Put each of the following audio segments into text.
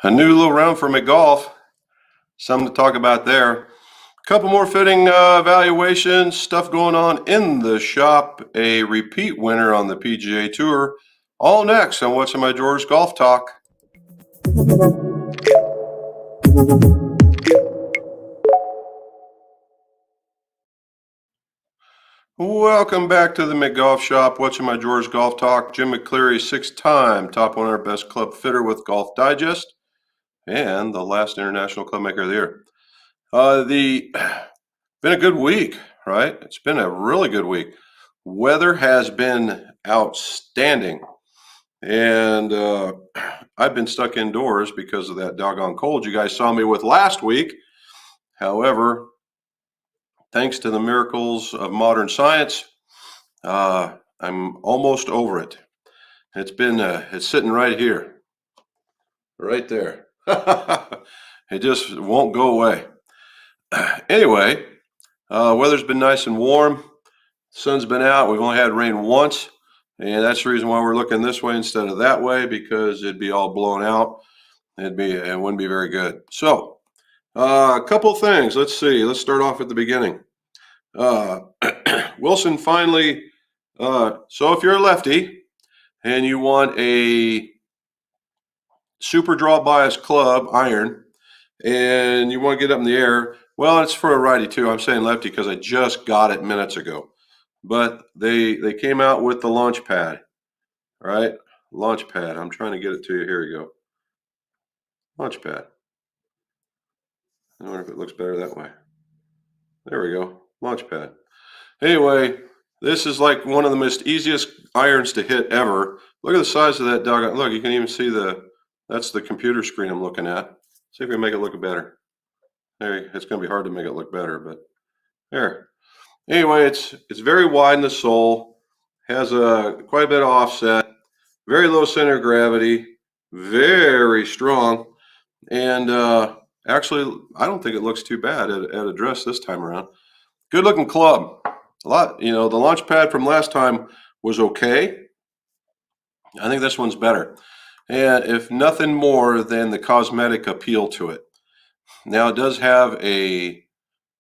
A new little round for McGolf. Something to talk about there. A couple more fitting evaluations, stuff going on in the shop, a repeat winner on the PGA Tour. All next on What's in My Drawers Golf Talk. Welcome back to the McGolf Shop. What's in My Drawers Golf Talk. Jim McCleary, 6-time top 100 best club fitter with Golf Digest and the last International Club Maker of the Year. Been a good week, right? It's been a really good week. Weather has been outstanding, and I've been stuck indoors because of that doggone cold you guys saw me with last week. However, thanks to the miracles of modern science, I'm almost over it. It's sitting right here, right there. It just won't go away. Anyway, weather's been nice and warm. Sun's been out. We've only had rain once, and that's the reason why we're looking this way instead of that way, because it'd be all blown out. It wouldn't be very good. So, a couple things. Let's see. Let's start off at the beginning. Wilson finally. So if you're a lefty and you want a super draw bias club iron, and you want to get up in the air, well, it's for a righty too. I'm saying lefty because I just got it minutes ago. But they came out with the launch pad, right? Launch pad. I'm trying to get it to you. Here you go. Launch pad. I wonder if it looks better that way. There we go. Launch pad. Anyway, this is like one of the most easiest irons to hit ever. Look at the size of that doggone. Look, you can even see that's the computer screen I'm looking at. See if we can make it look better. It's going to be hard to make it look better, but there. Anyway, it's very wide in the sole, has quite a bit of offset, very low center of gravity, very strong, and actually, I don't think it looks too bad at address this time around. Good looking club. A lot, the launch pad from last time was okay. I think this one's better, and if nothing more than the cosmetic appeal to it. Now it does have a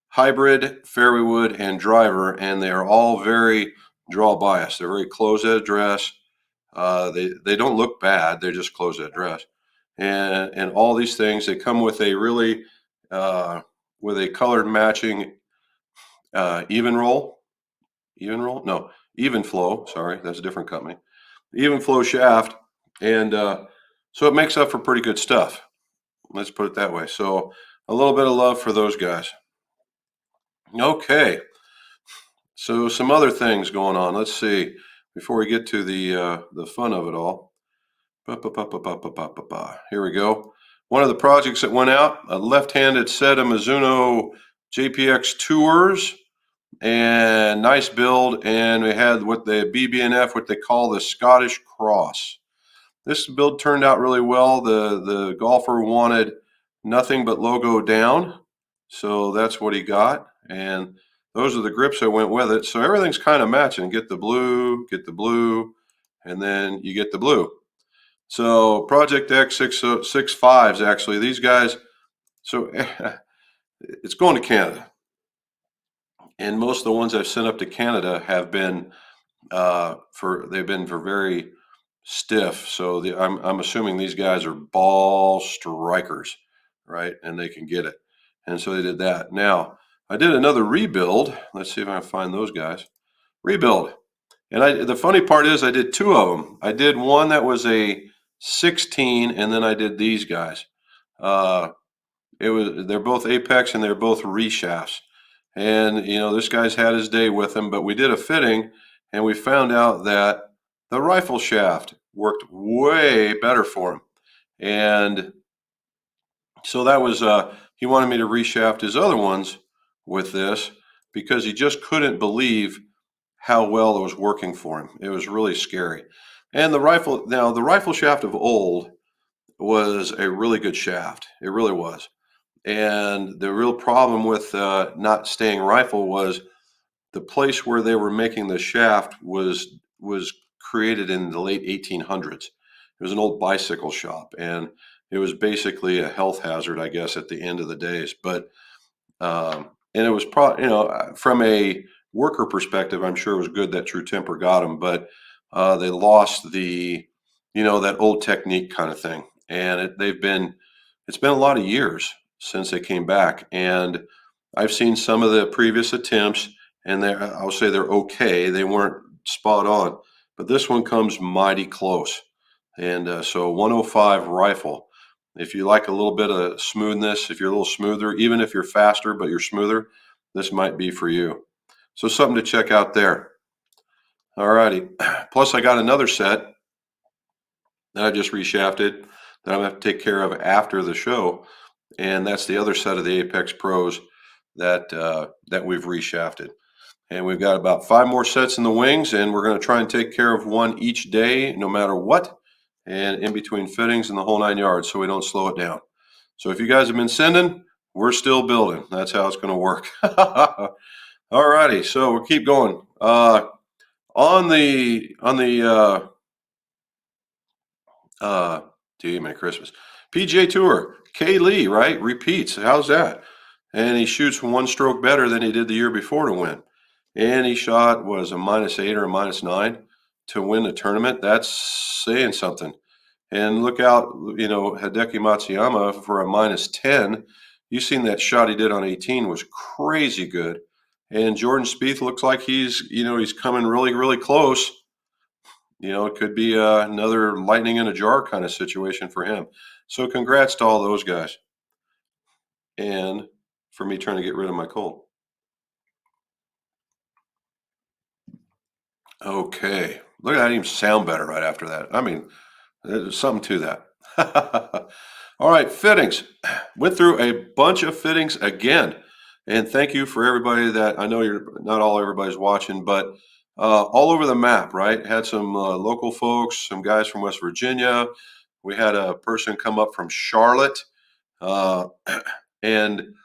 hybrid fairway wood and driver, and they are all very draw biased. They're very close at address. They don't look bad. They're just close at address, and all these things, they come with a really with a colored matching even flow. Sorry, that's a different company. Even flow shaft, and so it makes up for pretty good stuff. Let's put it that way. So a little bit of love for those guys. Okay, so some other things going on. Let's see, before we get to the fun of it all. Here we go. One of the projects that went out, a left-handed set of Mizuno JPX Tours, and nice build. And we had what the BB&F, what they call the Scottish Cross. This build turned out really well. The golfer wanted nothing but logo down, so that's what he got. And those are the grips that went with it. So everything's kind of matching. Get the blue, and then you get the blue. So Project X 6.5s, actually, these guys, so it's going to Canada. And most of the ones I've sent up to Canada have been they've been for very stiff. So I'm assuming these guys are ball strikers, right? And they can get it. And so they did that. Now, I did another rebuild. Let's see if I can find those guys. Rebuild. And the funny part is I did two of them. I did one that was a 16, and then I did these guys. They're both Apex, and they're both reshafts. And, this guy's had his day with them, but we did a fitting, and we found out that the rifle shaft worked way better for him. And so that was, he wanted me to reshaft his other ones with this because he just couldn't believe how well it was working for him. It was really scary. And the rifle shaft of old was a really good shaft. It really was. And the real problem with not staying rifle was the place where they were making the shaft was created in the late 1800s. It was an old bicycle shop, and it was basically a health hazard, I guess, at the end of the days. But and it was probably, from a worker perspective, I'm sure it was good that True Temper got them, but they lost that old technique kind of thing. And it's been a lot of years since they came back. And I've seen some of the previous attempts, and I'll say they're okay. They weren't spot on, but this one comes mighty close. And so 105 rifle. If you like a little bit of smoothness, if you're a little smoother, even if you're faster but you're smoother, this might be for you. So something to check out there. All righty. Plus, I got another set that I just reshafted that I'm going to have to take care of after the show, and that's the other set of the Apex Pros that we've reshafted. And we've got about 5 more sets in the wings, and we're going to try and take care of one each day, no matter what, and in between fittings and the whole 9 yards, so we don't slow it down. So if you guys have been sending, we're still building. That's how it's going to work. All righty, so we'll keep going. Merry Christmas. PGA Tour, K. Lee, right? Repeats. How's that? And he shoots 1 stroke better than he did the year before to win. And he shot, was a -8 or a -9 to win the tournament. That's saying something. And look out, Hideki Matsuyama for a -10. You've seen that shot he did on 18 was crazy good. And Jordan Spieth looks like he's coming really, really close. It could be another lightning in a jar kind of situation for him. So congrats to all those guys. And for me trying to get rid of my cold. Okay. Look at that, even sound better right after that. I mean, there's something to that. All right, fittings. Went through a bunch of fittings again. And thank you for everybody that I know everybody's watching, but all over the map, right? Had some local folks, some guys from West Virginia. We had a person come up from Charlotte. And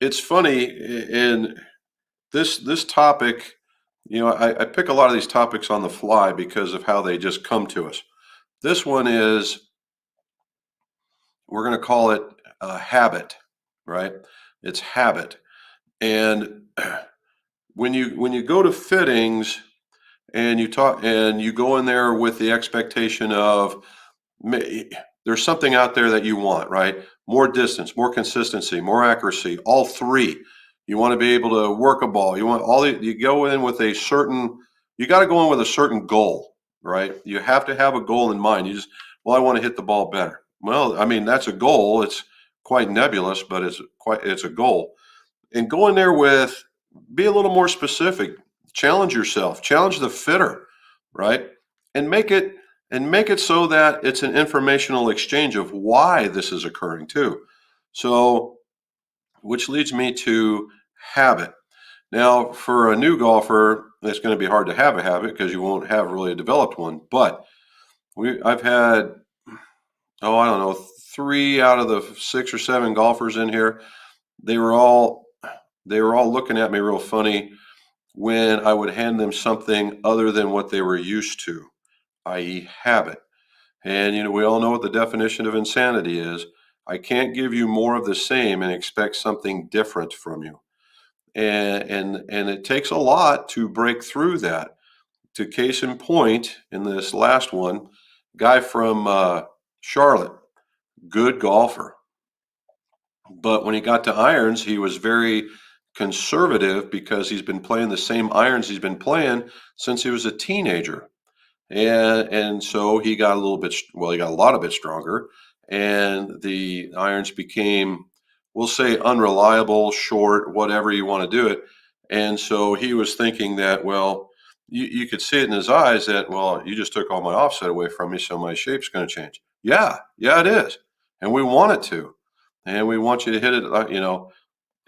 it's funny in this topic, I pick a lot of these topics on the fly because of how they just come to us. This one is, we're going to call it habit, right? It's habit. And when you go to fittings and you go in there with the expectation of there's something out there that you want, right? More distance, more consistency, more accuracy, all 3. You want to be able to work a ball. You go in with you got to go in with a certain goal, right? You have to have a goal in mind. I want to hit the ball better. Well, I mean, that's a goal. It's quite nebulous, but it's a goal. And go in there be a little more specific. Challenge yourself. Challenge the fitter, right? And make it so that it's an informational exchange of why this is occurring too. So, which leads me to habit. Now, for a new golfer, it's going to be hard to have a habit because you won't have really a developed one. But I've had, I don't know, 3 out of the 6 or 7 golfers in here. They were all looking at me real funny when I would hand them something other than what they were used to, i.e. habit. And we all know what the definition of insanity is. I can't give you more of the same and expect something different from you. And it takes a lot to break through that. To case in point, in this last one, guy from Charlotte, good golfer. But when he got to irons, he was very conservative because he's been playing the same irons he's been playing since he was a teenager. And so he got a lot of bit stronger, and the irons became, we'll say, unreliable, short, whatever you want to do it. And so he was thinking that, well, you could see it in his eyes that, well, you just took all my offset away from me, so my shape's going to change. Yeah, it is. And we want it to. And we want you to hit it,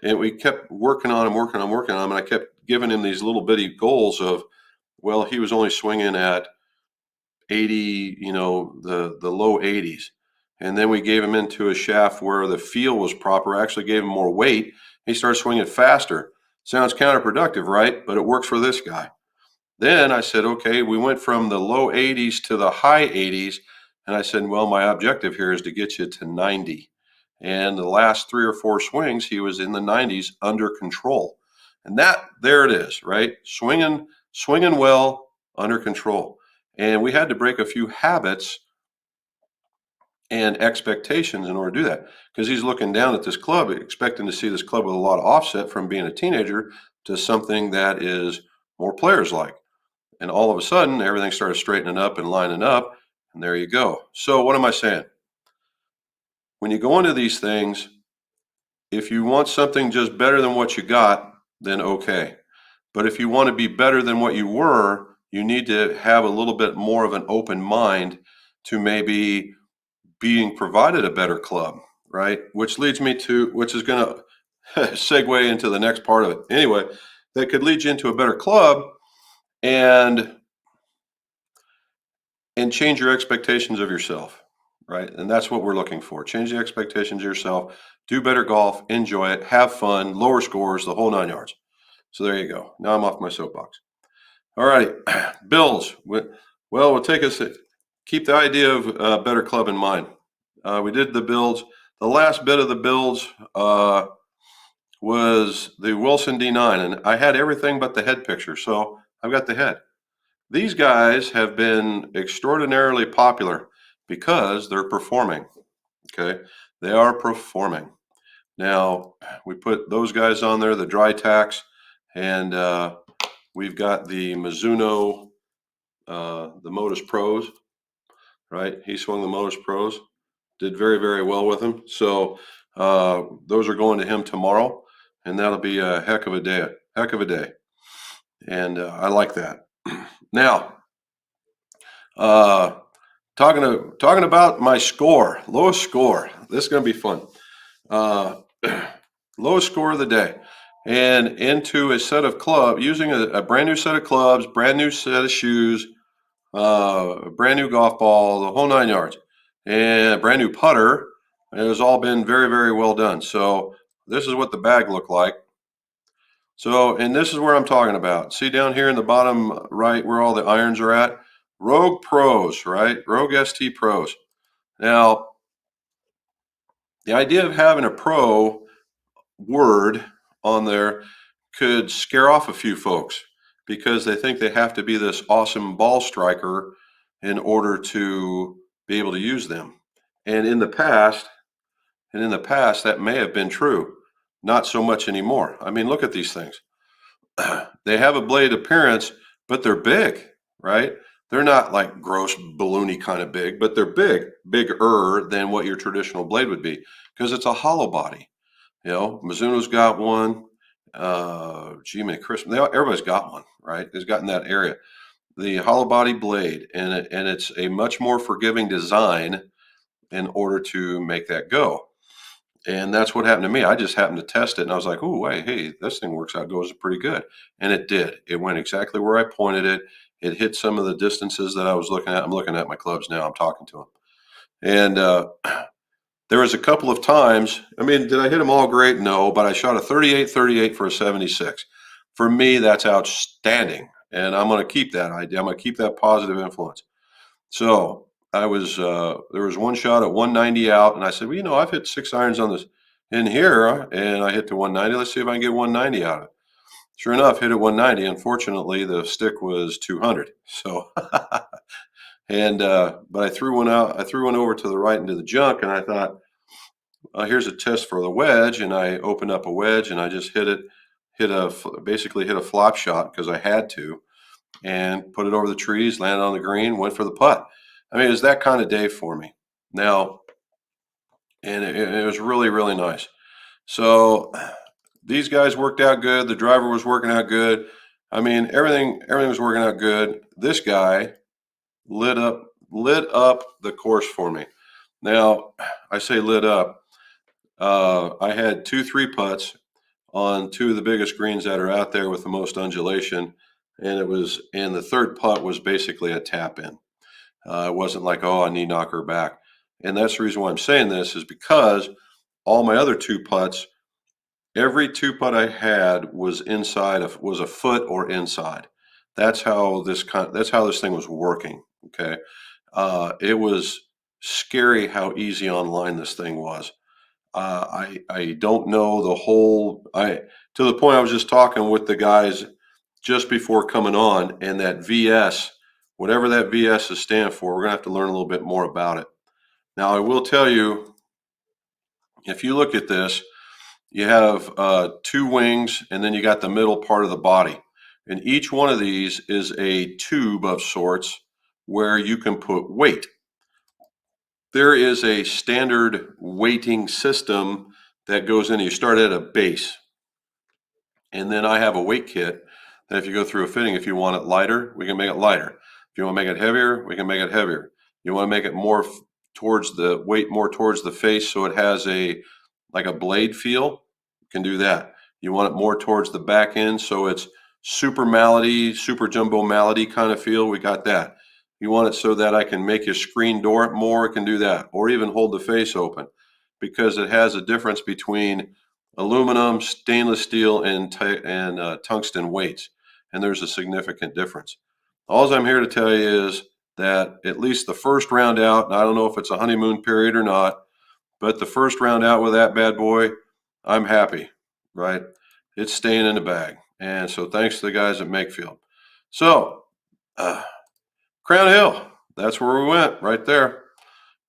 and we kept working on him, and I kept giving him these little bitty goals of, well, he was only swinging at 80, the low 80s. And then we gave him into a shaft where the feel was proper, actually gave him more weight. He started swinging faster. Sounds counterproductive, right? But it works for this guy. Then I said, okay, we went from the low 80s to the high 80s. And I said, well, my objective here is to get you to 90. And the last 3 or 4 swings, he was in the 90s under control. And there it is, right? Swinging well, under control. And we had to break a few habits and expectations in order to do that, because he's looking down at this club, expecting to see this club with a lot of offset from being a teenager to something that is more players like. And all of a sudden, everything started straightening up and lining up, and there you go. So what am I saying? When you go into these things, if you want something just better than what you got, then okay. But if you want to be better than what you were, you need to have a little bit more of an open mind to maybe being provided a better club, right? Which leads me to, which is going to segue into the next part of it. Anyway, that could lead you into a better club and change your expectations of yourself, right? And that's what we're looking for. Change the expectations of yourself, do better golf, enjoy it, have fun, lower scores, the whole 9 yards. So there you go. Now I'm off my soapbox. All right, bills. Well, we'll take us, keep the idea of a better club in mind. We did the builds. The last bit of the builds was the Wilson D9, and I had everything but the head picture, so I've got the head. These guys have been extraordinarily popular because they're performing, okay? They are performing. Now, we put those guys on there, the dry tacks, and we've got the Mizuno, the Modus Pros, right? He swung the Modus Pros, did very, very well with them. So those are going to him tomorrow, and that'll be a heck of a day. And I like that. Now, talking about my score, lowest score. This is going to be fun. Lowest score of the day, and into a set of using a brand new set of clubs, brand new set of shoes, brand new golf ball, the whole 9 yards, and a brand new putter. It has all been very, very well done. So this is what the bag looked like. So, and this is where I'm talking about. See down here in the bottom right where all the irons are at? Rogue Pros, right? Rogue ST Pros. Now, the idea of having a pro word on there could scare off a few folks because they think they have to be this awesome ball striker in order to be able to use them. And in the past, that may have been true. Not so much anymore. I mean, look at these things. They have a blade appearance, but they're big, right? They're not like gross balloony kind of big, but they're bigger than what your traditional blade would be because it's a hollow body. You know, Mizuno's got one. Everybody's got one, right? It's got in that area. The hollow body blade, and it's a much more forgiving design in order to make that go. And that's what happened to me. I just happened to test it, and I was like, "Oh, wait, hey, this thing goes pretty good." And it did. It went exactly where I pointed it. It hit some of the distances that I was looking at. I'm looking at my clubs now. I'm talking to them, and there was a couple of times. I mean, did I hit them all great? No, but I shot a 38-38 for a 76. For me, that's outstanding, and I'm going to keep that idea. I'm going to keep that positive influence. So there was one shot at 190 out, and I said, well, I've hit 6 irons on this in here, and I hit to 190. Let's see if I can get 190 out of it. Sure enough, hit at 190. Unfortunately, the stick was 200. So, and but I threw one out. I threw one over to the right into the junk, and I thought, here's a test for the wedge, and I opened up a wedge, and I just basically hit a flop shot because I had to, and put it over the trees, landed on the green, went for the putt. I mean, it was that kind of day for me. Now, and it was really, really nice. So these guys worked out good. The driver was working out good. I mean, everything was working out good. This guy lit up the course for me. Now, I say lit up. I had 2 3-putts on 2 of the biggest greens that are out there with the most undulation, and the third putt was basically a tap in. It wasn't like, oh, I need to knock her back. And that's the reason why I'm saying this is because all my other 2 putts, every 2 putt I had was was a foot or inside. That's how this thing was working. Okay. It was scary how easy online this thing was. I don't know the whole, to the point I was just talking with the guys just before coming on, and that VS, whatever that VS is stand for, we're gonna have to learn a little bit more about it. Now, I will tell you, if you look at this, you have two wings, and then you got the middle part of the body. And each one of these is a tube of sorts where you can put weight. There is a standard weighting system that goes in. You start at a base, and then I have a weight kit that if you go through a fitting, if you want it lighter, we can make it lighter. If you want to make it heavier, we can make it heavier. You want to make it more towards the weight, more towards the face, so it has a like a blade feel, you can do that. You want it more towards the back end, so it's super malady, super jumbo malady kind of feel, we got that. You want it so that I can make you screen door it more, I can do that, or even hold the face open, because it has a difference between aluminum, stainless steel, and tungsten weights, and there's a significant difference. All I'm here to tell you is that at least the first round out, and I don't know if it's a honeymoon period or not, but the first round out with that bad boy, I'm happy, right? It's staying in the bag. And so thanks to the guys at Makefield. So, Crown Hill, that's where we went, right there.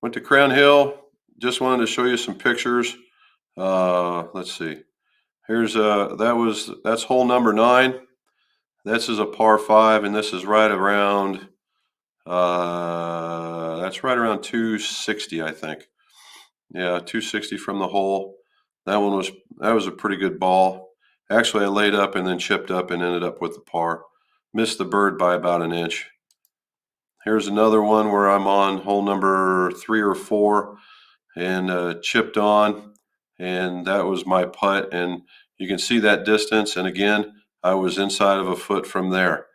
Went to Crown Hill. Just wanted to show you some pictures. Let's see. Here's that's hole number 9. This is a par 5, and this is right around that's right around 260, I think. Yeah, 260 from the hole. That was a pretty good ball. Actually, I laid up and then chipped up and ended up with the par. Missed the bird by about an inch. Here's another one where I'm on hole number 3 or 4 and chipped on, and that was my putt. And you can see that distance. And again, I was inside of a foot from there.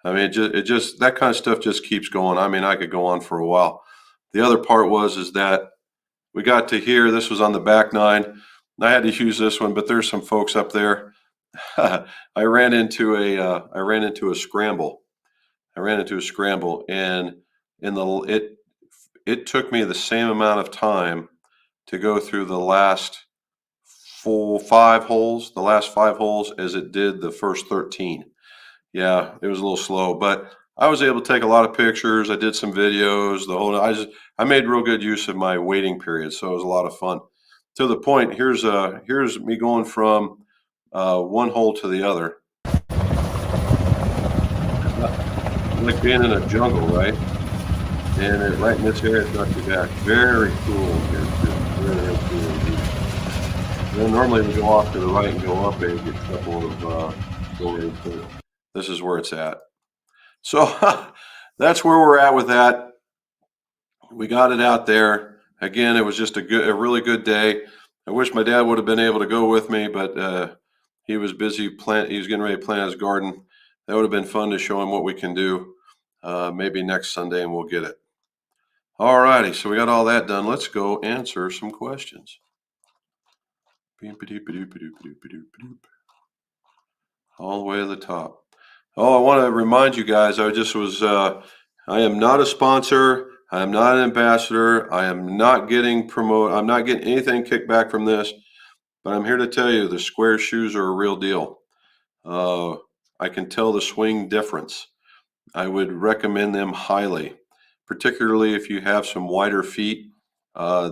I mean, it just that kind of stuff just keeps going. I mean, I could go on for a while. The other part is that we got to here. This was on the back 9. I had to use this one, but there's some folks up there. I ran into a scramble. And it took me the same amount of time to go through the last full 5 holes, as it did the first 13. Yeah, it was a little slow, but I was able to take a lot of pictures. I did some videos. I made real good use of my waiting period, so it was a lot of fun. To the point, here's me going from one hole to the other. Like being in a jungle, right? And right in this area, it's not too bad. Very cool here, too. Very, very cool indeed. Then normally we go off to the right and go up and get a couple of stories. This is where it's at. So that's where we're at with that. We got it out there. Again, it was just a really good day. I wish my dad would have been able to go with me, but he was busy he was getting ready to plant his garden. That would have been fun to show him what we can do. Maybe next Sunday and we'll get it. All righty, so we got all that done. Let's go answer some questions. All the way to the top. Oh, I want to remind you guys, I am not a sponsor. I am not an ambassador. I am not getting promoted. I'm not getting anything kicked back from this, but I'm here to tell you the square shoes are a real deal. I can tell the swing difference. I would recommend them highly, particularly if you have some wider feet.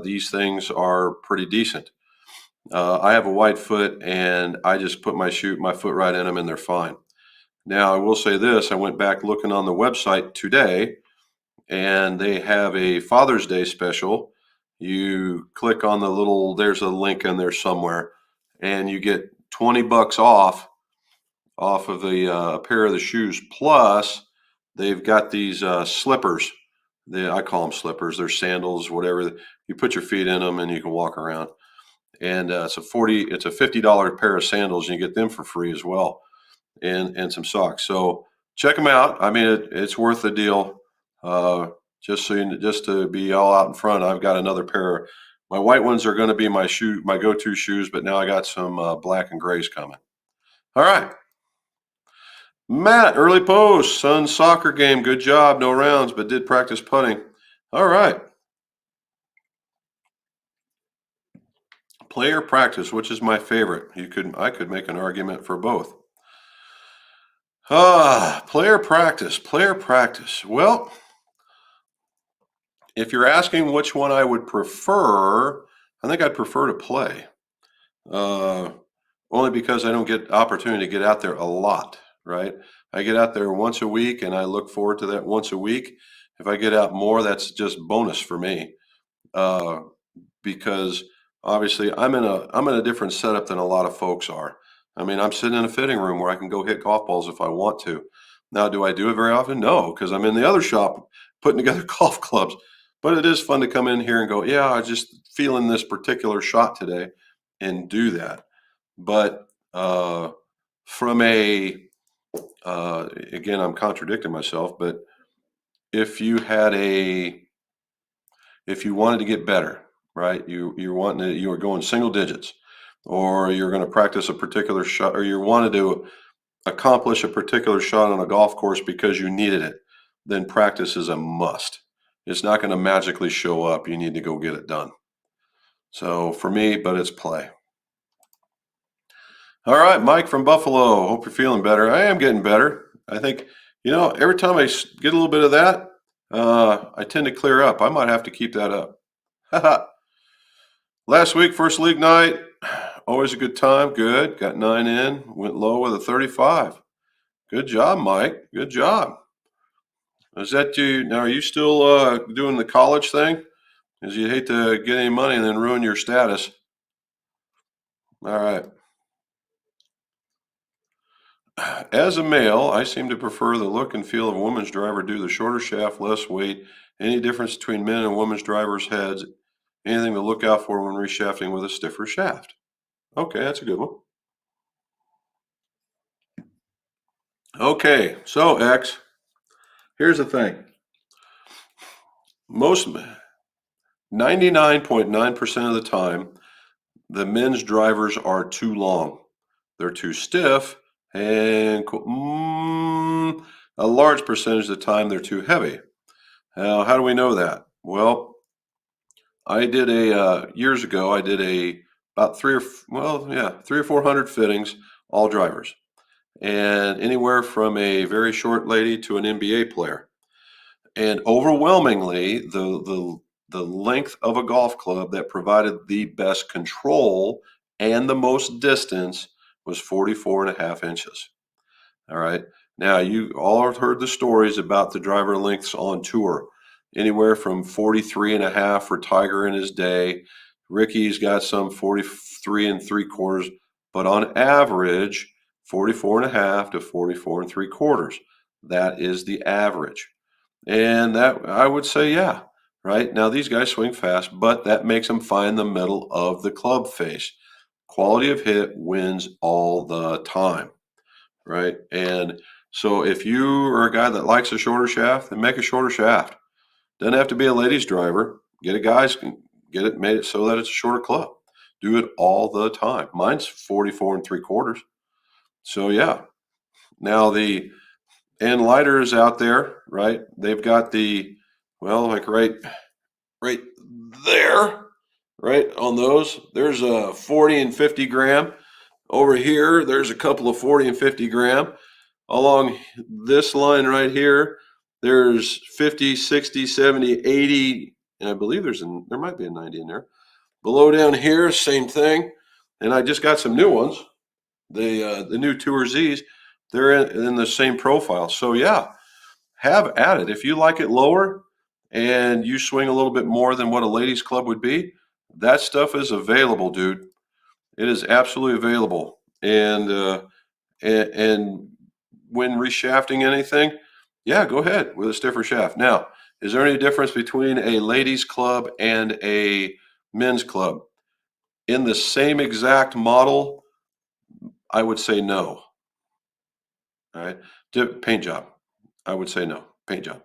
These things are pretty decent. I have a wide foot, and I just put my foot right in them, and they're fine. Now, I will say this: I went back looking on the website today, and they have a Father's Day special. You click on there's a link in there somewhere, and you get $20 off of a pair of the shoes. Plus, they've got these slippers. I call them slippers. They're sandals, whatever. You put your feet in them, and you can walk around. And it's a $50 pair of sandals, and you get them for free as well, and some socks. So check them out. I mean, it's worth the deal. Just to be all out in front, I've got another pair. My white ones are going to be my go-to shoes, but now I got some black and grays coming. All right. Matt, early post, son's soccer game. Good job. No rounds, but did practice putting. All right. Play or practice, which is my favorite? I could make an argument for both. Play or practice, play or practice. Well, if you're asking which one I would prefer, I think I'd prefer to play. Uh, Only because I don't get opportunity to get out there a lot, right? I get out there once a week and I look forward to that once a week. If I get out more, that's just bonus for me. Uh, because obviously I'm in a different setup than a lot of folks are. I mean, I'm sitting in a fitting room where I can go hit golf balls if I want to. Now, do I do it very often? No, because I'm in the other shop putting together golf clubs. But it is fun to come in here and go, yeah, I just feeling this particular shot today and do that. But from a again, I'm contradicting myself, but if you had a if you wanted to get better, right? You were going single digits, or you're going to practice a particular shot, or you wanted to accomplish a particular shot on a golf course because you needed it, then practice is a must. It's not going to magically show up. You need to go get it done. So for me, but it's play. All right, Mike from Buffalo. Hope you're feeling better. I am getting better. I think, every time I get a little bit of that, I tend to clear up. I might have to keep that up. Last week, first league night, always a good time. Good. Got 9 in. Went low with a 35. Good job, Mike. Good job. Is that you? Now, are you still doing the college thing? Because you hate to get any money and then ruin your status. All right. As a male, I seem to prefer the look and feel of a woman's driver due to the shorter shaft, less weight. Any difference between men and women's drivers' heads? Anything to look out for when reshafting with a stiffer shaft? Okay, that's a good one. Okay, so X, here's the thing. Most 99.9% of the time, the men's drivers are too long. They're too stiff, and a large percentage of the time they're too heavy. Now, how do we know that? Well, I did years ago. I did about 3 or 400 fittings, all drivers, and anywhere from a very short lady to an NBA player. And overwhelmingly, the length of a golf club that provided the best control and the most distance was 44 and a half inches. All right. Now, you all have heard the stories about the driver lengths on tour, anywhere from 43 and a half for Tiger in his day. Ricky's got some 43 and 3/4, but on average, 44 and a half to 44 and 3/4. That is the average. And that I would say, yeah, right. Now, these guys swing fast, but that makes them find the middle of the club face. Quality of hit wins all the time, right? And so if you are a guy that likes a shorter shaft, then make a shorter shaft. Doesn't have to be a ladies driver. Get it made it so that it's a shorter club. Do it all the time. Mine's 44 and 3/4. So yeah. Now the lighters out there, right? They've got like right there, right on those. There's a 40 and 50 gram. Over here, there's a couple of 40 and 50 gram. Along this line right here, there's 50, 60, 70, 80, and I believe there might be a 90 in there. Below down here, same thing. And I just got some new ones. The new Tour Z's, they're in the same profile. So yeah, have at it. If you like it lower and you swing a little bit more than what a ladies club would be, that stuff is available, dude. It is absolutely available. And when reshafting anything, yeah, go ahead with a stiffer shaft. Now, is there any difference between a ladies club and a men's club? In the same exact model, I would say no. All right. Paint job. I would say no. Paint job.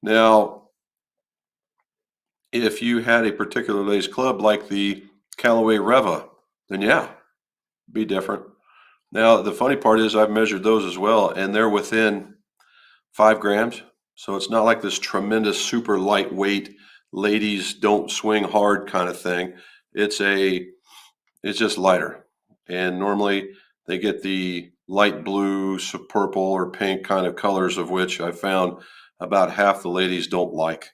Now, if you had a particular ladies club like the Callaway Reva, then yeah, be different. Now, the funny part is I've measured those as well, and they're within 5 grams. So it's not like this tremendous, super lightweight, ladies don't swing hard kind of thing. It's it's just lighter. And normally they get the light blue, purple, or pink kind of colors, of which I found about half the ladies don't like.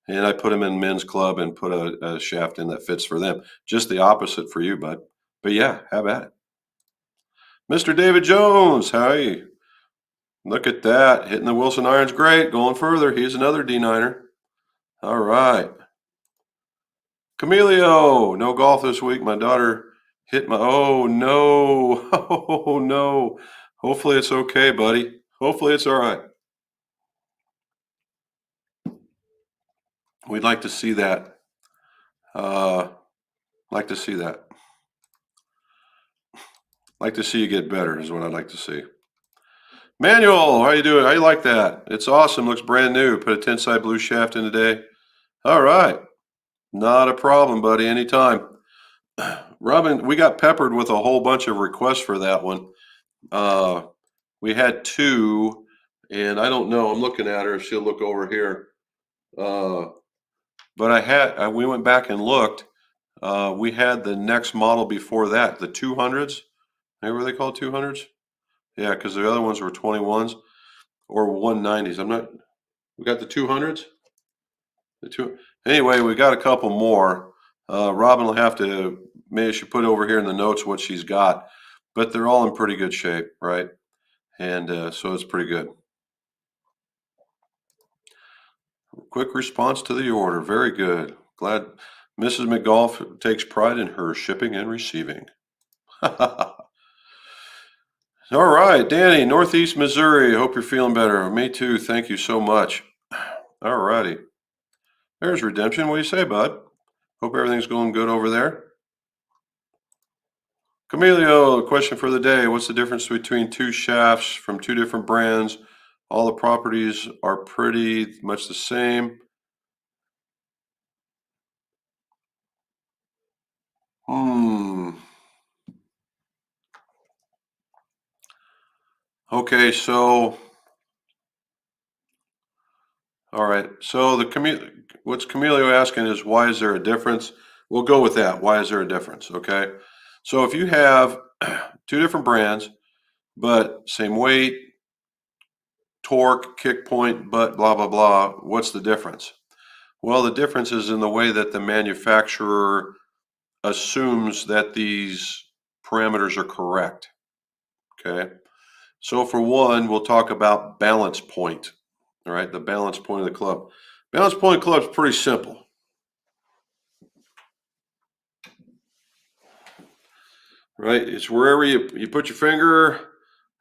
And I put them in men's club and put a shaft in that fits for them. Just the opposite for you, bud. But yeah, have at it. Mr. David Jones, how are you? Look at that. Hitting the Wilson irons great. Going further. He's another D9er. All right. Camilio, no golf this week. My daughter hit my, oh no. Oh no. Hopefully it's okay, buddy. Hopefully it's all right. We'd like to see that. Like to see that. Like to see you get better is what I'd like to see. Manuel, how you doing? How you like that? It's awesome. Looks brand new. Put a tenside blue shaft in today. All right. Not a problem, buddy. Anytime. Robin, we got peppered with a whole bunch of requests for that one. We had two, and I don't know. I'm looking at her if she'll look over here. But we went back and looked. We had the next model before that, the 200s. Maybe were they called 200s? Yeah, because the other ones were 21s or 190s. We got the 200s? Anyway, we got a couple more. Robin will have to, maybe she put over here in the notes what she's got, but they're all in pretty good shape, right? And so it's pretty good. Quick response to the order. Very good. Glad Mrs. McGolf takes pride in her shipping and receiving. All right, Danny, Northeast Missouri. Hope you're feeling better. Me too. Thank you so much. All righty. There's Redemption. What do you say, bud? Hope everything's going good over there. Camilio, question for the day. What's the difference between two shafts from two different brands? All the properties are pretty much the same. Okay, so all right. So what's Camilio asking is why is there a difference? We'll go with that. Why is there a difference? Okay. So if you have two different brands, but same weight, torque, kick point, but blah blah blah, what's the difference? Well, the difference is in the way that the manufacturer assumes that these parameters are correct. Okay. So for one, we'll talk about balance point. All right, the balance point of the club. Balance point club is pretty simple. Right, it's wherever you put your finger,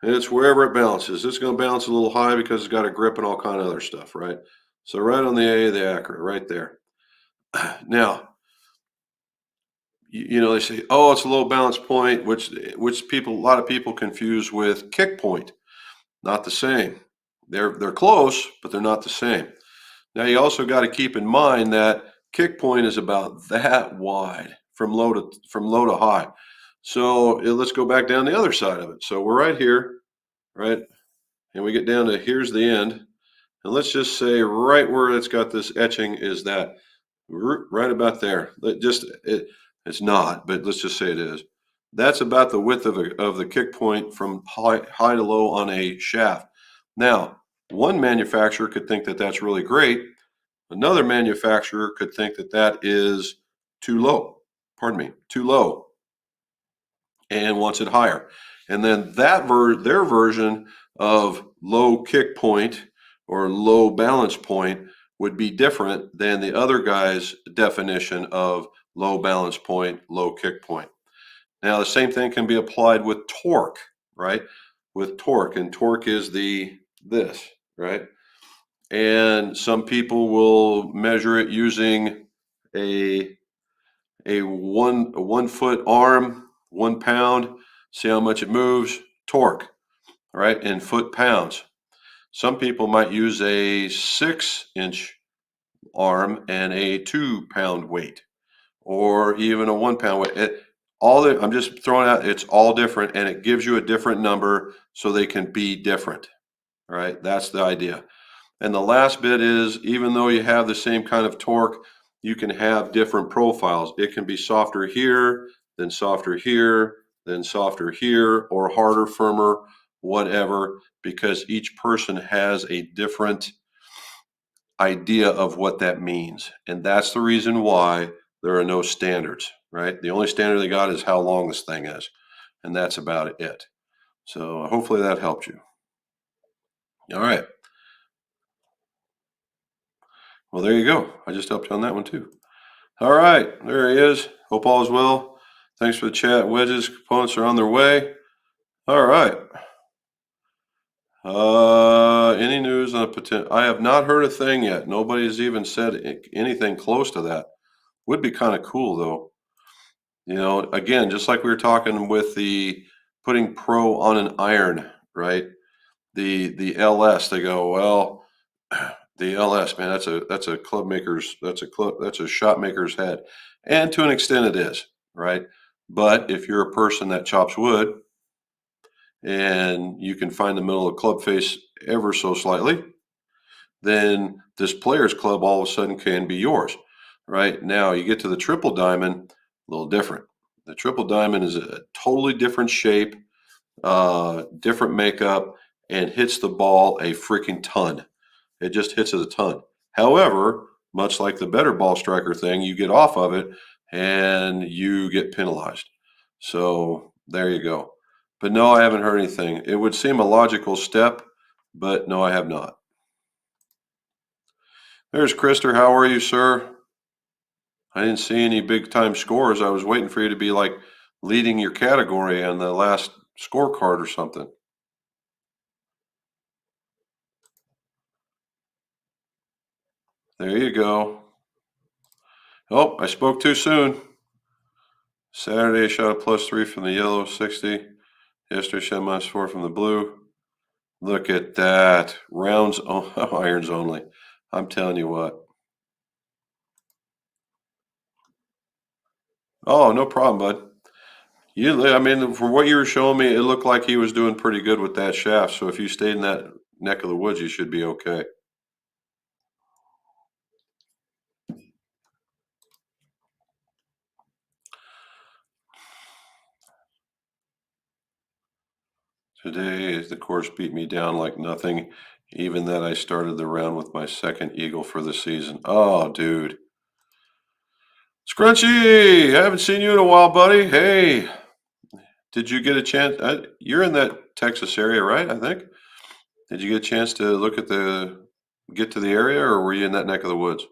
and it's wherever it balances. It's going to balance a little high because it's got a grip and all kind of other stuff, right? So right on the A of the accurate, right there. Now, they say, oh, it's a low balance point, which a lot of people confuse with kick point. Not the same. They're close, but they're not the same. Now you also got to keep in mind that kick point is about that wide from low to high. So let's go back down the other side of it. So we're right here, right? And we get down to here's the end. And let's just say right where it's got this etching is that right about there. It's not, but let's just say it is. That's about the width of the kick point from high to low on a shaft. Now, one manufacturer could think that that's really great. Another manufacturer could think that that is too low. Too low, and wants it higher. And then their version of low kick point or low balance point would be different than the other guy's definition of low balance point, low kick point. Now, the same thing can be applied with torque, right? With torque, and torque is this, right? And some people will measure it using a 1 foot arm, 1 pound, see how much it moves, torque, right? In foot pounds. Some people might use a 6-inch arm and a 2 pound weight, or even a 1 pound weight. I'm just throwing out, it's all different, and it gives you a different number so they can be different. All right, that's the idea. And the last bit is, even though you have the same kind of torque, you can have different profiles. It can be softer here, then softer here, then softer here, or harder, firmer, whatever, because each person has a different idea of what that means. And that's the reason why there are no standards, right? The only standard they got is how long this thing is, and that's about it. So hopefully that helped you. All right. Well, there you go. I just helped you on that one too. All right, there he is. Hope all is well. Thanks for the chat. Wedges components are on their way. All right. Any news on a potential? I have not heard a thing yet. Nobody's even said anything close to that. Would be kind of cool though. You know, again, just like we were talking with the putting pro on an iron, right? The LS, they go, well, the LS, man, that's a club maker's that's a shot maker's head, and to an extent it is, right? But if you're a person that chops wood and you can find the middle of club face ever so slightly, then this player's club all of a sudden can be yours, right? Now you get to the triple diamond, a little different. The triple diamond is a totally different shape, different makeup, and hits the ball a freaking ton. It just hits it a ton. However, much like the better ball striker thing, you get off of it and you get penalized. So there you go. But no, I haven't heard anything. It would seem a logical step, but no, I have not. There's Krister. How are you, sir? I didn't see any big time scores. I was waiting for you to be like leading your category on the last scorecard or something. There you go. Oh, I spoke too soon. Saturday, I shot a +3 from the yellow 60. Yesterday, shot -4 from the blue. Look at that. Rounds, irons only. I'm telling you what. Oh, no problem, bud. I mean, from what you were showing me, it looked like he was doing pretty good with that shaft. So if you stayed in that neck of the woods, you should be okay. Today, the course beat me down like nothing, even that I started the round with my second eagle for the season. Oh, dude. Scrunchy, I haven't seen you in a while, buddy. Hey, did you get a chance? You're in that Texas area, right? I think. Did you get a chance to get to the area, or were you in that neck of the woods?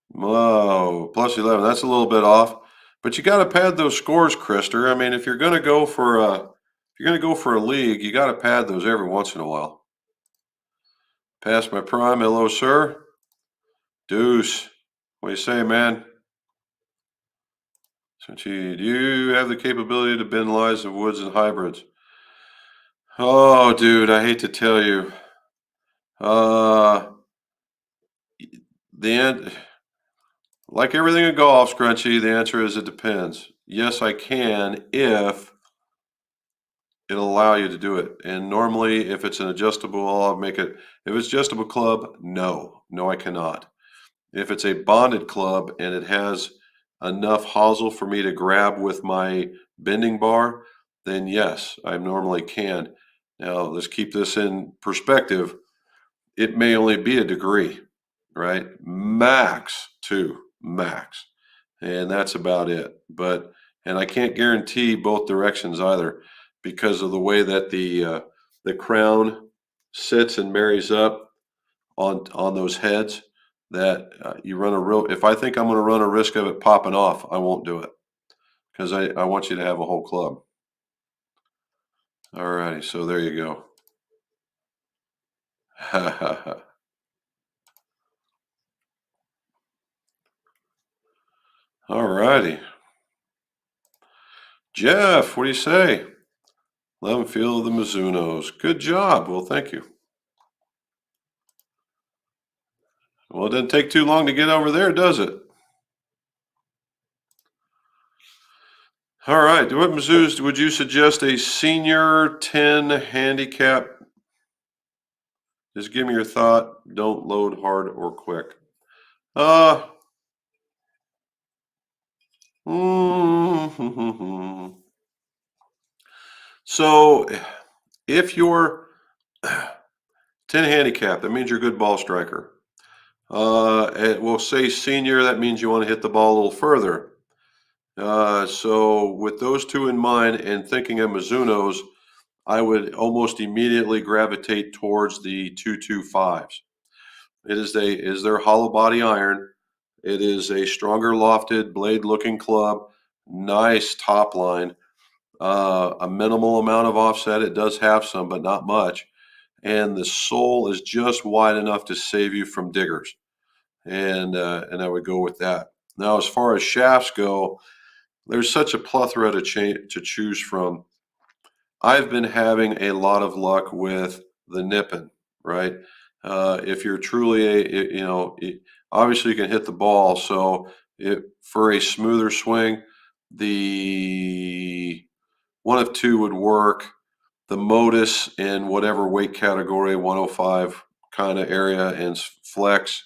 Whoa, +11. That's a little bit off, but you got to pad those scores, Krister. I mean, if you're going to go for a league, you got to pad those every once in a while. Past my prime. Hello, sir. Deuce. What do you say, man? So, do you have the capability to bend lies of woods and hybrids? Oh, dude, I hate to tell you. Uh, the end, like everything in golf, Scrunchy, the answer is it depends. Yes, I can if it'll allow you to do it. And normally, if it's an adjustable, I'll make it. If it's adjustable club, no, I cannot. If it's a bonded club and it has enough hosel for me to grab with my bending bar, then yes, I normally can. Now, let's keep this in perspective. It may only be a degree, right? Max 2, max. And that's about it. And I can't guarantee both directions either because of the way that the crown sits and marries up on those heads that you run a real, if I think I'm going to run a risk of it popping off, I won't do it because I want you to have a whole club. All righty. So there you go. All righty. Jeff, what do you say? 11 field of the Mizunos. Good job. Well, thank you. Well, it doesn't take too long to get over there, does it? All right. What Mizunos would you suggest a senior 10 handicap? Just give me your thought. Don't load hard or quick. Uh, so if you're 10 handicap, that means you're a good ball striker. And we'll say senior, that means you want to hit the ball a little further. So with those two in mind and thinking of Mizuno's, I would almost immediately gravitate towards the 225s. It is their hollow body iron. It is a stronger lofted blade looking club, nice top line, a minimal amount of offset. It does have some, but not much. And the sole is just wide enough to save you from diggers. And I would go with that. Now, as far as shafts go, there's such a plethora to choose from. I've been having a lot of luck with the nipping, right? If you're truly obviously you can hit the ball. So for a smoother swing, the one of two would work. The Modus in whatever weight category, 105 kind of area, and flex.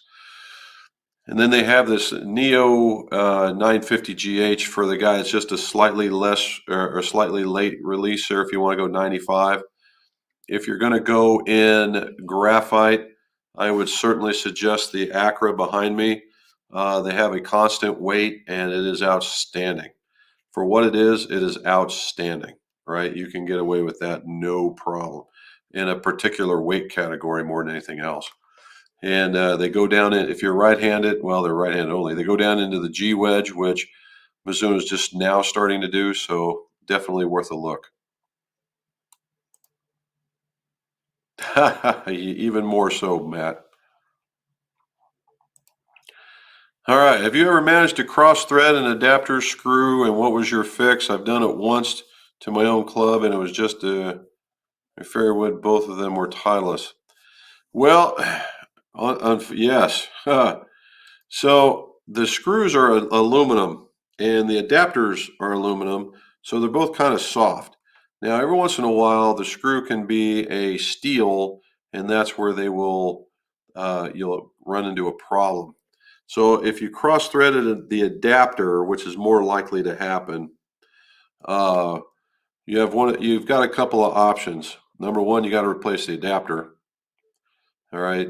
And then they have this Neo 950 GH for the guy. It's just a slightly less or slightly late releaser if you want to go 95. If you're going to go in graphite, I would certainly suggest the Acra behind me. They have a constant weight and it is outstanding. For what it is outstanding, right? You can get away with that no problem in a particular weight category more than anything else. And they go down in, if you're right-handed, well, they're right-handed only. They go down into the G wedge, which Mizuno is just now starting to do. So definitely worth a look. Even more so, Matt. All right. Have you ever managed to cross thread an adapter screw, and what was your fix? I've done it once to my own club, and it was just a fairwood. Both of them were tieless. Well, yes. So the screws are aluminum and the adapters are aluminum, so they're both kind of soft. Now, every once in a while, the screw can be a steel, and that's where you'll run into a problem. So if you cross-threaded the adapter, which is more likely to happen, uh, you've got a couple of options. Number one, you got to replace the adapter. All right.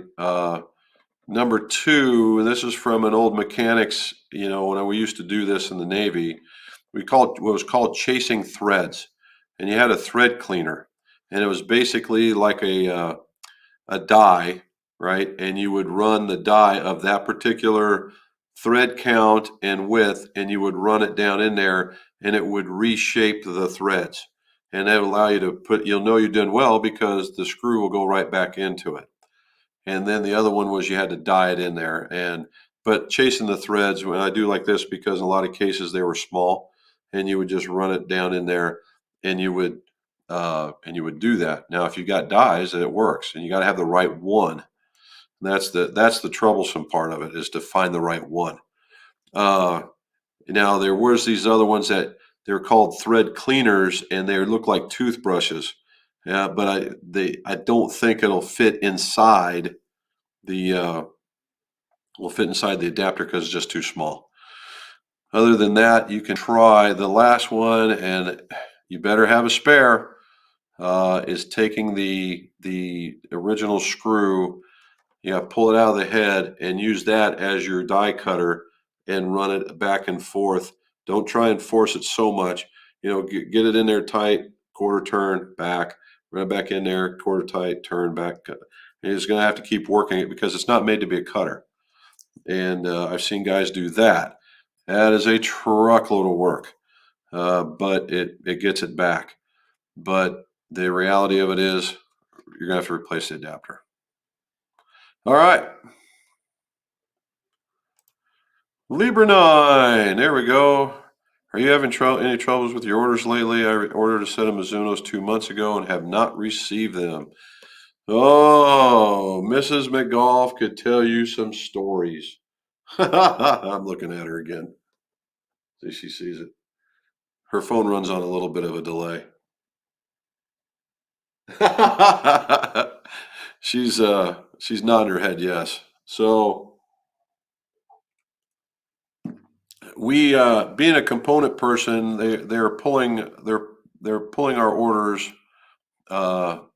Number two, and this is from an old mechanics, when we used to do this in the Navy, we called what was called chasing threads. And you had a thread cleaner. And it was basically like a die, right? And you would run the die of that particular thread count and width, and you would run it down in there, and it would reshape the threads. And that would allow you to you'll know you're doing well because the screw will go right back into it. And then the other one was you had to dye it in there. But chasing the threads, when I do like this, because in a lot of cases they were small, and you would just run it down in there, and you would do that. Now, if you got dyes, it works, and you got to have the right one. And that's the troublesome part of it, is to find the right one. Now there was these other ones that they're called thread cleaners, and they look like toothbrushes. Yeah, but I don't think it'll fit inside the adapter because it's just too small. Other than that, you can try the last one, and you better have a spare. Is taking the original screw, pull it out of the head and use that as your die cutter and run it back and forth. Don't try and force it so much. Get it in there tight, quarter turn, back, run it back in there, quarter tight, turn back. And it's going to have to keep working it because it's not made to be a cutter. And I've seen guys do that. That is a truckload of work, but it gets it back. But the reality of it is you're going to have to replace the adapter. All right. Libra 9. There we go. Are you having any troubles with your orders lately? I ordered a set of Mizunos 2 months ago and have not received them. Oh, Mrs. McGolf could tell you some stories. I'm looking at her again. See, she sees it. Her phone runs on a little bit of a delay. She's nodding her head yes. So we being a component person, they're pulling our orders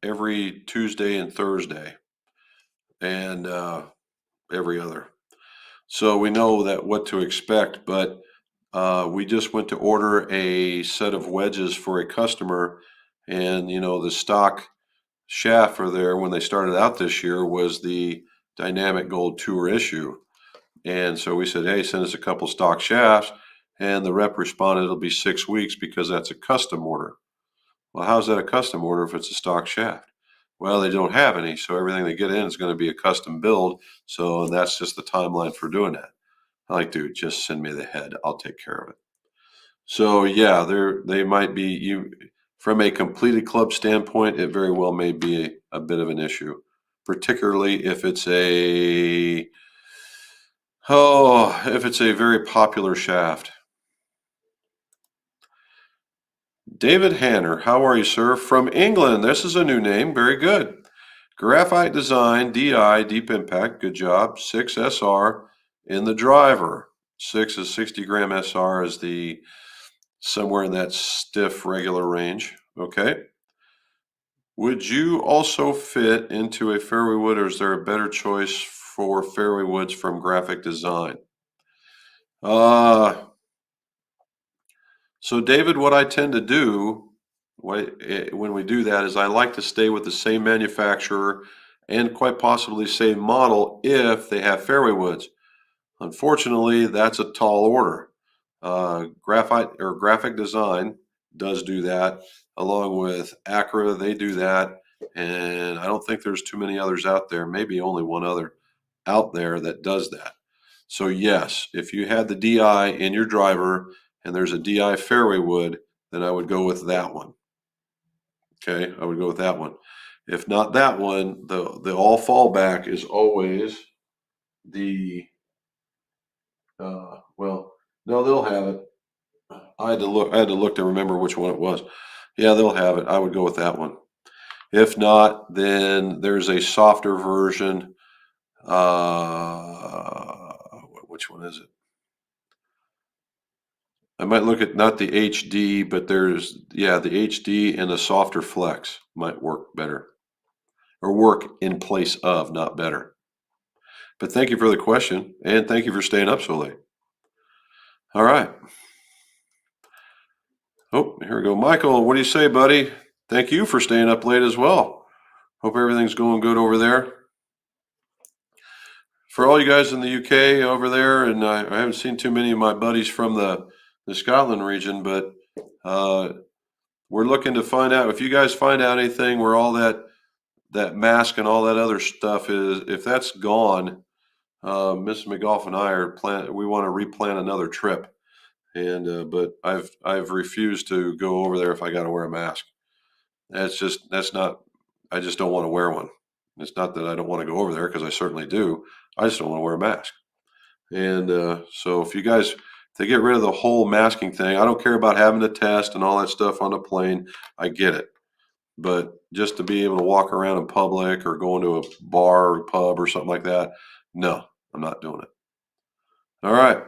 every Tuesday and Thursday, and every other. So we know that what to expect, but we just went to order a set of wedges for a customer, and the stock shaft for there when they started out this year was the Dynamic Gold Tour issue. And so we said, hey, send us a couple stock shafts. And the rep responded, it'll be 6 weeks because that's a custom order. Well, how's that a custom order if it's a stock shaft? Well, they don't have any, so everything they get in is going to be a custom build. So that's just the timeline for doing that. I'm like, dude, just send me the head. I'll take care of it. So yeah, they might be you from a completed club standpoint. It very well may be a bit of an issue, particularly if it's a very popular shaft. David Hanner, how are you, sir? From England. This is a new name. Very good. Graphite design, DI, deep impact. Good job. 6 SR in the driver. 6 is 60 gram SR is the somewhere in that stiff regular range. Okay. Would you also fit into a fairway wood, or is there a better choice for fairway woods from graphic design? So David, what I tend to do when we do that is I like to stay with the same manufacturer and quite possibly same model if they have fairway woods. Unfortunately, that's a tall order. Graphite or Graphic Design does do that, along with Acra. They do that, and I don't think there's too many others out there. Maybe only one other out there that does that. So yes, if you had the DI in your driver and there's a DI fairway wood, then I would go with that one. Okay, I would go with that one. If not that one, the all fallback is always the well, no, they'll have it. I had to look to remember which one it was. Yeah, they'll have it. I would go with that one. If not, then there's a softer version. Which one is it? I might look at not the HD, but the HD and the softer flex might work better, or work in place of, not better. But thank you for the question, and thank you for staying up so late. All right. Oh, here we go. Michael, what do you say, buddy? Thank you for staying up late as well. Hope everything's going good over there. For all you guys in the UK over there, and I haven't seen too many of my buddies from the Scotland region, but we're looking to find out if you guys find out anything where all that mask and all that other stuff is. If that's gone, Miss McGolf and I we want to replan another trip, and but I've refused to go over there if I got to wear a mask. That's not. I just don't want to wear one. It's not that I don't want to go over there because I certainly do. I just don't want to wear a mask. And so if they get rid of the whole masking thing, I don't care about having to test and all that stuff on the plane. I get it. But just to be able to walk around in public or go into a bar or pub or something like that, no, I'm not doing it. All right.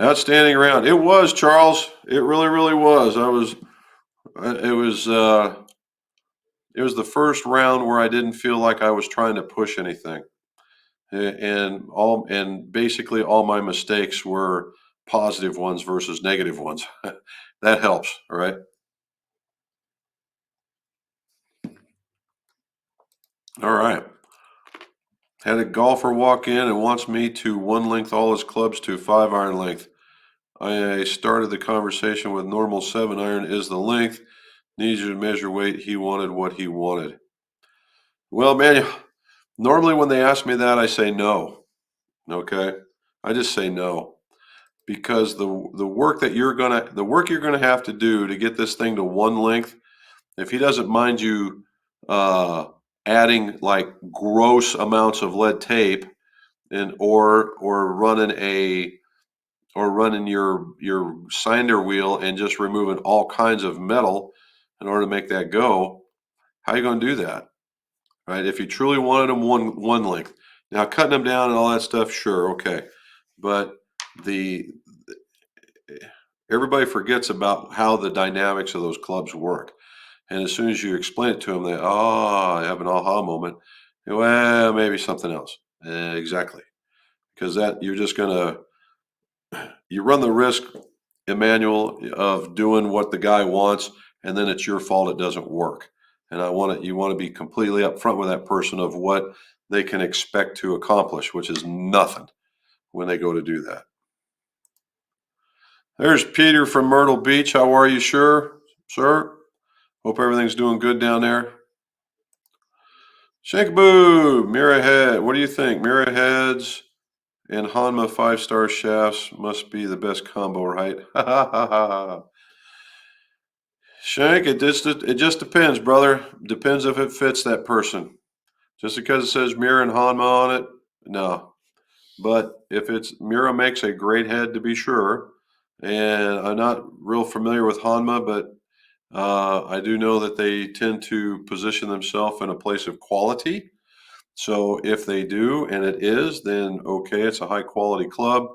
Outstanding round. It was, Charles. It really, really was. It was the first round where I didn't feel like I was trying to push anything. And basically all my mistakes were positive ones versus negative ones. That helps, all right? All right. Had a golfer walk in and wants me to one length all his clubs to 5-iron length. I started the conversation with normal 7-iron is the length. Needs you to measure weight. He wanted what he wanted. Well, man, normally when they ask me that, I say no. Okay? I just say no. Because the work you're gonna have to do to get this thing to one length, if he doesn't mind you adding like gross amounts of lead tape and or running your cinder wheel and just removing all kinds of metal in order to make that go, how are you going to do that? Right? If you truly wanted them one length. Now cutting them down and all that stuff, sure, okay. But the everybody forgets about how the dynamics of those clubs work. And as soon as you explain it to them, they have an aha moment. Well, maybe something else. Exactly, because that you're just gonna you run the risk, Emmanuel, of doing what the guy wants, and then it's your fault it doesn't work. And you want to be completely upfront with that person of what they can expect to accomplish, which is nothing when they go to do that. There's Peter from Myrtle Beach. How are you, sir? Hope everything's doing good down there. Shankaboo, mirror head. What do you think? Mirror heads and Hanma 5-star shafts must be the best combo, right? Shank, it just depends, brother. Depends if it fits that person. Just because it says Mira and Hanma on it, no. But if it's Mira makes a great head to be sure. And I'm not real familiar with Hanma, but I do know that they tend to position themselves in a place of quality. So if they do, and it is, then okay, it's a high quality club.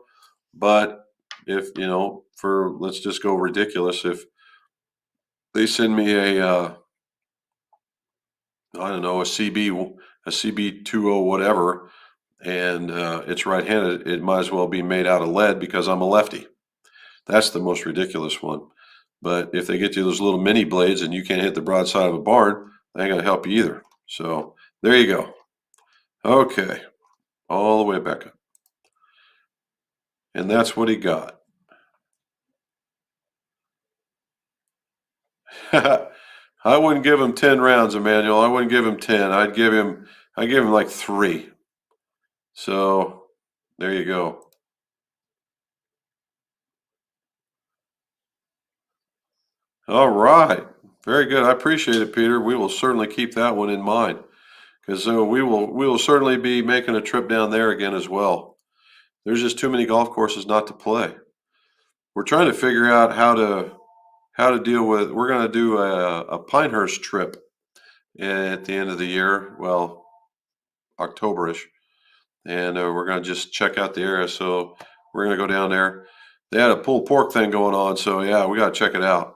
But if, let's just go ridiculous, if they send me I don't know, a CB20 whatever, and it's right-handed, it might as well be made out of lead because I'm a lefty. That's the most ridiculous one. But if they get you those little mini blades and you can't hit the broadside of a barn, they ain't gonna help you either. So there you go. Okay, all the way back up. And that's what he got. I wouldn't give him 10 rounds, Emmanuel. I wouldn't give him 10. I'd give him like 3. So there you go. All right. Very good. I appreciate it, Peter. We will certainly keep that one in mind because we will certainly be making a trip down there again as well. There's just too many golf courses not to play. We're trying to figure out how to deal with. We're going to do a Pinehurst trip at the end of the year. Well, Octoberish, and we're going to just check out the area. So we're going to go down there. They had a pulled pork thing going on, so yeah, we got to check it out.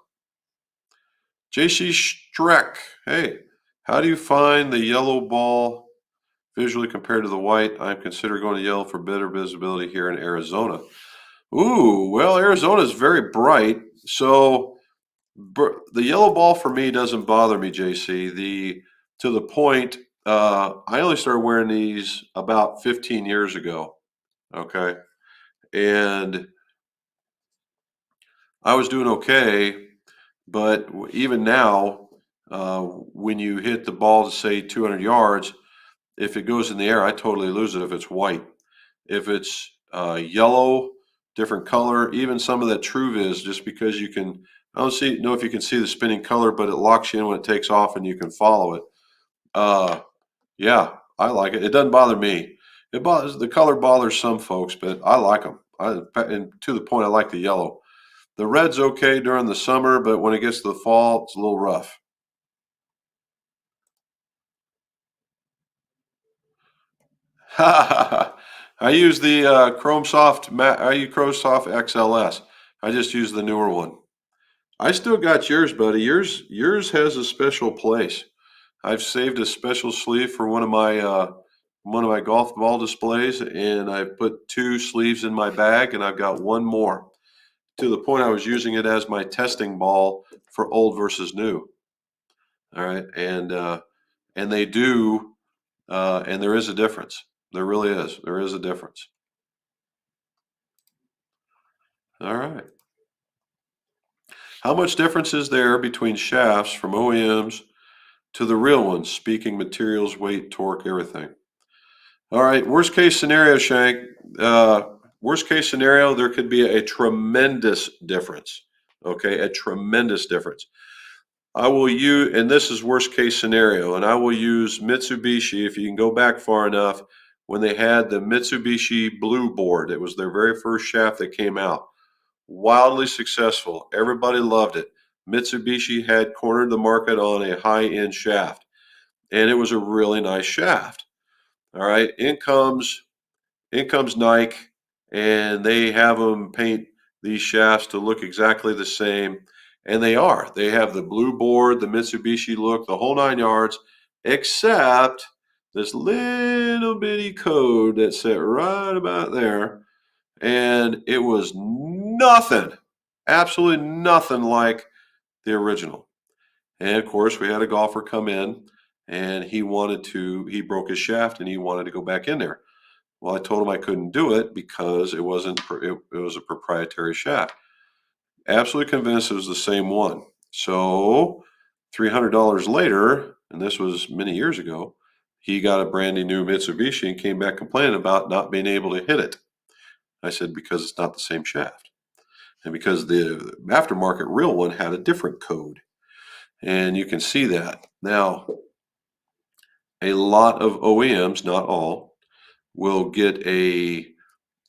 JC Streck, hey, how do you find the yellow ball visually compared to the white? I'm considering going to yellow for better visibility here in Arizona. Ooh, well, Arizona is very bright, so the yellow ball for me doesn't bother me, JC. To the point, I only started wearing these about 15 years ago. Okay, and I was doing okay, but even now, when you hit the ball to say 200 yards, if it goes in the air, I totally lose it if it's white. If it's yellow, different color, even some of that TrueViz, just because you can, I don't know if you can see the spinning color, but it locks you in when it takes off and you can follow it. Yeah, I like it. It doesn't bother me. The color bothers some folks, but I like them. And to the point, I like the yellow. The red's okay during the summer, but when it gets to the fall, it's a little rough. I use the Chrome Soft. I use Chrome Soft XLS. I just use the newer one. I still got yours, buddy. Yours has a special place. I've saved a special sleeve for one of my golf ball displays, and I put 2 sleeves in my bag, and I've got one more. To the point, I was using it as my testing ball for old versus new. All right, and they do, and there is a difference. There really is. There is a difference. All right. How much difference is there between shafts from OEMs to the real ones? Speaking materials, weight, torque, everything. All right. Worst case scenario, Shank. Worst case scenario, there could be a tremendous difference. Okay, a tremendous difference. I will use, and this is worst case scenario, and I will use Mitsubishi. If you can go back far enough, when they had the Mitsubishi Blue Board, it was their very first shaft that came out. Wildly successful. Everybody loved it. Mitsubishi had cornered the market on a high-end shaft, and it was a really nice shaft. All right, in comes Nike, and they have them paint these shafts to look exactly the same, and they are. They have the blue board, the Mitsubishi look, the whole 9 yards, except this little bitty code that sat right about there, and it was nothing, absolutely nothing like the original. And of course, we had a golfer come in, and he broke his shaft and he wanted to go back in there. Well, I told him I couldn't do it because it was a proprietary shaft. Absolutely convinced it was the same one. So $300 later, and this was many years ago, he got a brand new Mitsubishi and came back complaining about not being able to hit it. I said, because it's not the same shaft. And because the aftermarket real one had a different code. And you can see that. Now, a lot of OEMs, not all, will get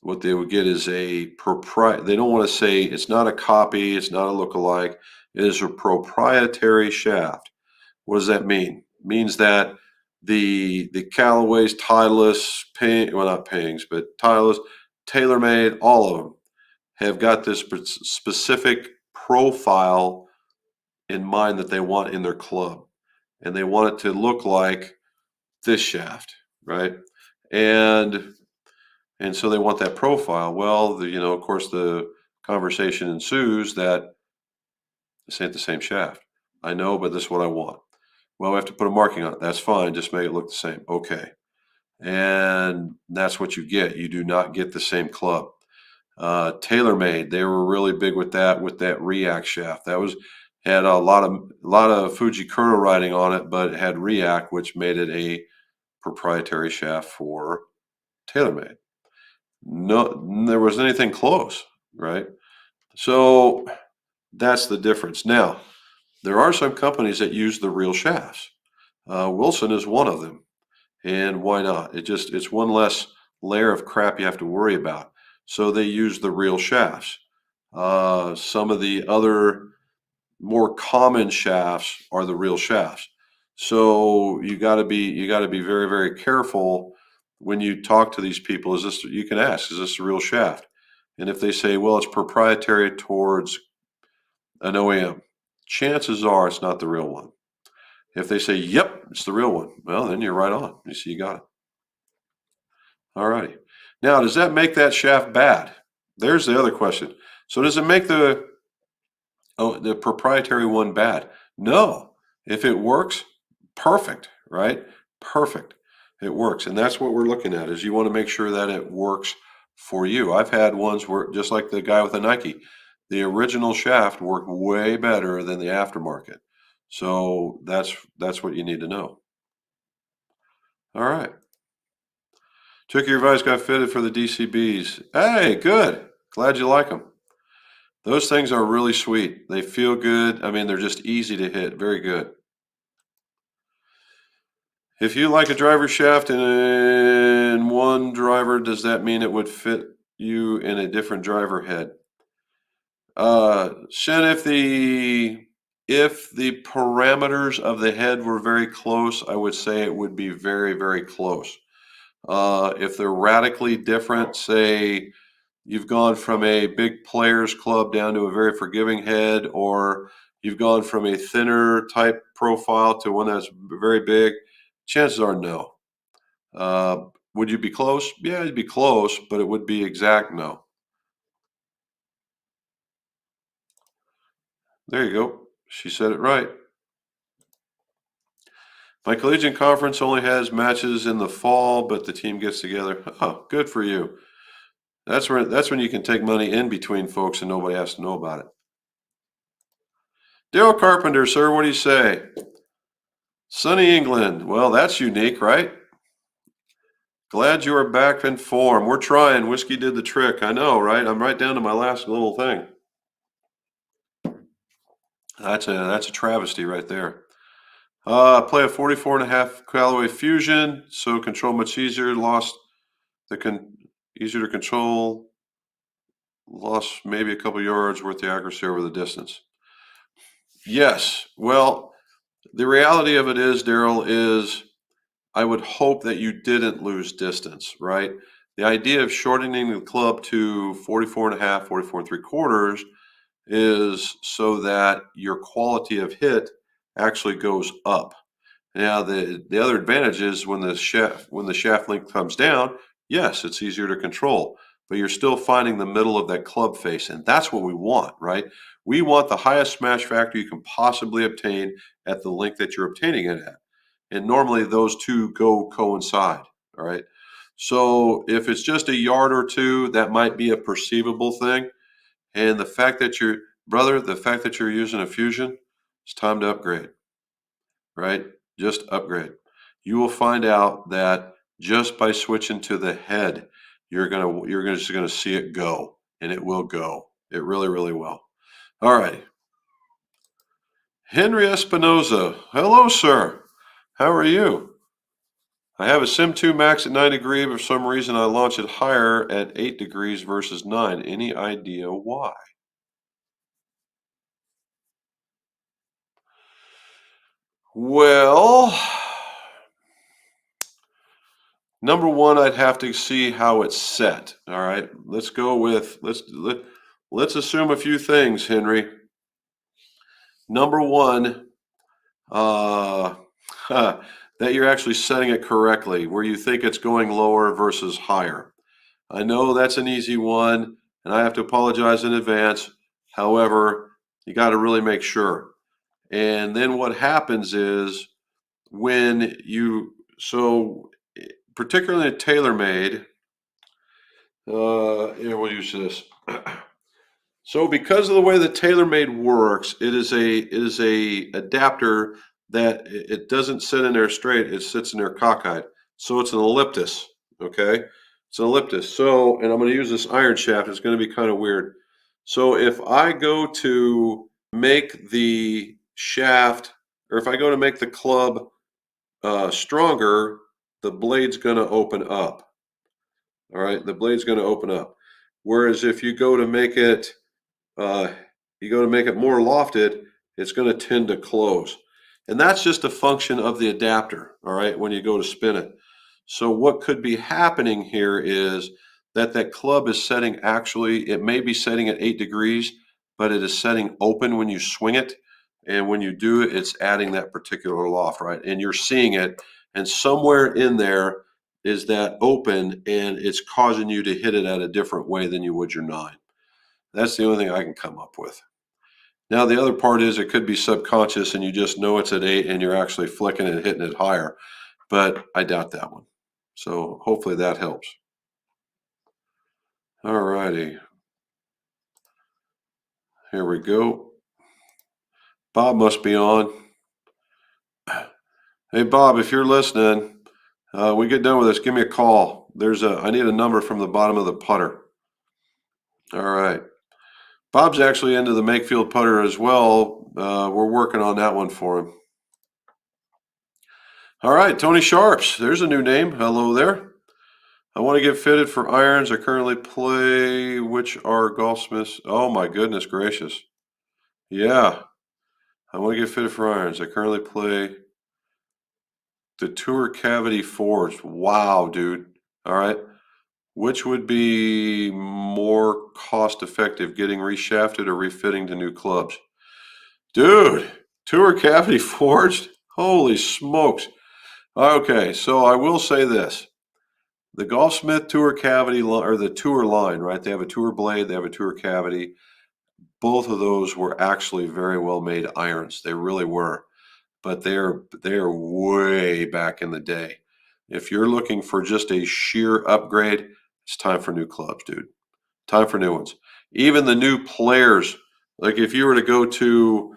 what they would get is a they don't want to say it's not a copy, it's not a lookalike, it is a proprietary shaft. What does that mean? It means that the Callaways, Titleist, well, not Pings, but Titleist, TaylorMade, all of them have got this specific profile in mind that they want in their club, and they want it to look like this shaft, right? And so they want that profile. Well, of course, the conversation ensues that this ain't the same shaft. I know, but this is what I want. Well, we have to put a marking on it. That's fine. Just make it look the same. Okay. And that's what you get. You do not get the same club. TaylorMade, they were really big with that React shaft. That had a lot of Fuji Kuro writing on it, but it had React, which made it a proprietary shaft for TaylorMade. No, there wasn't anything close, right? So that's the difference. Now, there are some companies that use the real shafts. Wilson is one of them. And why not? It's one less layer of crap you have to worry about. So they use the real shafts. Some of the other more common shafts are the real shafts. So you got to be very, very careful when you talk to these people. You can ask, is this a real shaft? And if they say, well, it's proprietary towards an OEM, chances are it's not the real one. If they say, yep, it's the real one, well, then you're right on. You see, you got it. All righty. Now, does that make that shaft bad? There's the other question. So does it make the proprietary one bad? No. If it works, perfect, right? Perfect. It works. And that's what we're looking at, is you want to make sure that it works for you. I've had ones where, just like the guy with the Nike, the original shaft worked way better than the aftermarket. So that's what you need to know. All right. Took your advice, got fitted for the DCBs. Hey, good. Glad you like them. Those things are really sweet. They feel good. I mean, they're just easy to hit. Very good. If you like a driver shaft in one driver, does that mean it would fit you in a different driver head? Shen, if the parameters of the head were very close, I would say it would be very, very close. If they're radically different, say you've gone from a big players club down to a very forgiving head, or you've gone from a thinner type profile to one that's very big, chances are no. Would you be close? Yeah, you'd be close, but it would be exact no. There you go. She said it right. My collegiate conference only has matches in the fall, but the team gets together. Oh, good for you. That's when you can take money in between folks and nobody has to know about it. Daryl Carpenter, sir, what do you say? Sunny England. Well, that's unique, right? Glad you are back in form. We're trying. Whiskey did the trick. I know, right? I'm right down to my last little thing. That's a travesty right there. Play a 44.5 Callaway Fusion, so control much easier. Easier to control. Lost maybe a couple yards worth the accuracy over the distance. Yes. Well, the reality of it is, Daryl, is I would hope that you didn't lose distance, right? The idea of shortening the club to 44 and a half, 44 and 3/4 is so that your quality of hit actually goes up. Now, the other advantage is when the shaft length comes down, yes, it's easier to control, but you're still finding the middle of that club face, and that's what we want, right? We want the highest smash factor you can possibly obtain at the length that you're obtaining it at. And normally those two coincide, all right? So if it's just a yard or two, that might be a perceivable thing. And the fact that you're using a Fusion, it's time to upgrade, right? Just upgrade. You will find out that just by switching to the head, just gonna see it go, and it will go. It really, really will. All right. Henry Espinoza. Hello, sir. How are you? I have a Sim 2 Max at 9 degrees. For some reason, I launch it higher at 8 degrees versus 9. Any idea why? Well, number one, I'd have to see how it's set. All right, let's assume a few things, Henry. Number one, uh, that you're actually setting it correctly, where you think it's going lower versus higher. I know that's an easy one, and I have to apologize in advance. However, you got to really make sure. And then what happens is when you so particularly in TaylorMade, we'll use this. So because of the way the TaylorMade works, it is a adapter that it doesn't sit in there straight, it sits in there cockeyed. So it's an elliptus, okay? It's an elliptus. So, and I'm going to use this iron shaft, it's going to be kind of weird. So if I go to make the shaft, or if I go to make the club stronger, the blade's going to open up. All right, the blade's going to open up. Whereas if uh, you go to make it more lofted, it's going to tend to close. And that's just a function of the adapter, all right, when you go to spin it. So what could be happening here is that that club is setting actually, it may be setting at 8 degrees, but it is setting open when you swing it. And when you do it, it's adding that particular loft, right? And you're seeing it. And somewhere in there is that open, and it's causing you to hit it at a different way than you would your 9. That's the only thing I can come up with. Now, the other part is it could be subconscious and you just know it's at 8 and you're actually flicking and hitting it higher, but I doubt that one. So hopefully that helps. All righty. Here we go. Bob must be on. Hey, Bob, if you're listening, we get done with this, give me a call. I need a number from the bottom of the putter. All right. Bob's actually into the Makefield putter as well. We're working on that one for him. All right, Tony Sharps. There's a new name. Hello there. I want to get fitted for irons I currently play, which are Golfsmiths. Oh my goodness gracious. Yeah, I want to get fitted for irons. I currently play the Tour Cavity Forged. Wow, dude. All right. Which would be more cost effective, getting reshafted or refitting to new clubs? Dude, Tour Cavity Forged? Holy smokes. Okay, so I will say this. The Golfsmith Tour Cavity or the Tour line, right? They have a Tour blade, they have a Tour Cavity. Both of those were actually very well made irons. They really were. But they're way back in the day. If you're looking for just a sheer upgrade, it's time for new clubs, dude. Time for new ones. Even the new players, like if you were to go to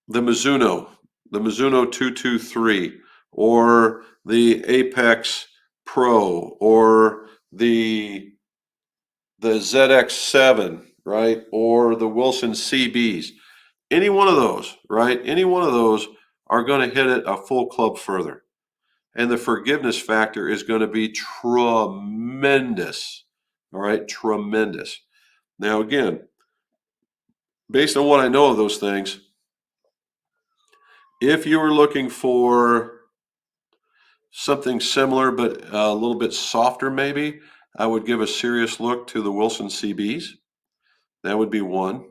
the Mizuno 223, or the Apex Pro, or the ZX7, right? Or the Wilson CBs. Any one of those, right? Any one of those are going to hit it a full club further. And the forgiveness factor is going to be tremendous. All right, tremendous. Now, again, based on what I know of those things, if you were looking for something similar but a little bit softer maybe, I would give a serious look to the Wilson CBs. That would be one.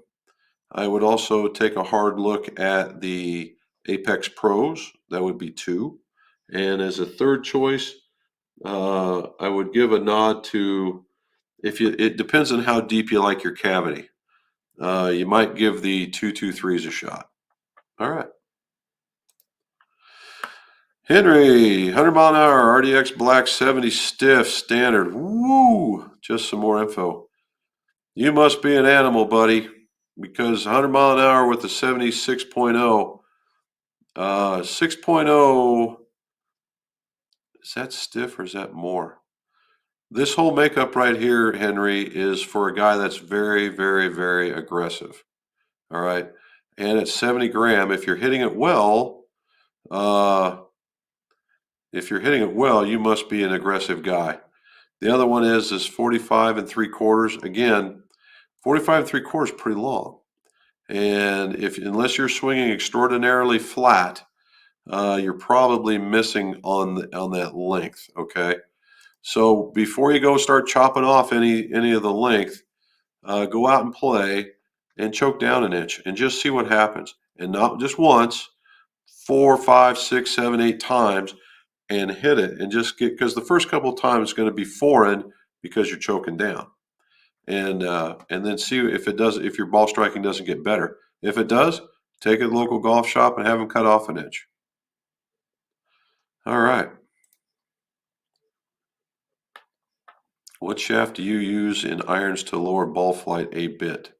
I would also take a hard look at the Apex Pros. That would be two. And as a third choice, I would give a nod to, it depends on how deep you like your cavity. You might give the 223s a shot. All right. Henry, 100 mile an hour, RDX black, 70 stiff, standard. Woo! Just some more info. You must be an animal, buddy, because 100 mile an hour with the 70 6.0. 6.0, is that stiff or is that more? This whole makeup right here, Henry, is for a guy that's very, very, very aggressive. All right. And at 70 gram, if you're hitting it well, you must be an aggressive guy. The other one is 45 3/4. Again, 45 3/4 is pretty long. And unless you're swinging extraordinarily flat, you're probably missing on that length. Okay. So before you go start chopping off any of the length, go out and play and choke down an inch and just see what happens. And not just once, 4, 5, 6, 7, 8 times, and hit it and just because the first couple of times is going to be foreign because you're choking down. And then see if your ball striking doesn't get better. If it does, take it to the local golf shop and have them cut off an inch. All right. What shaft do you use in irons to lower ball flight a bit?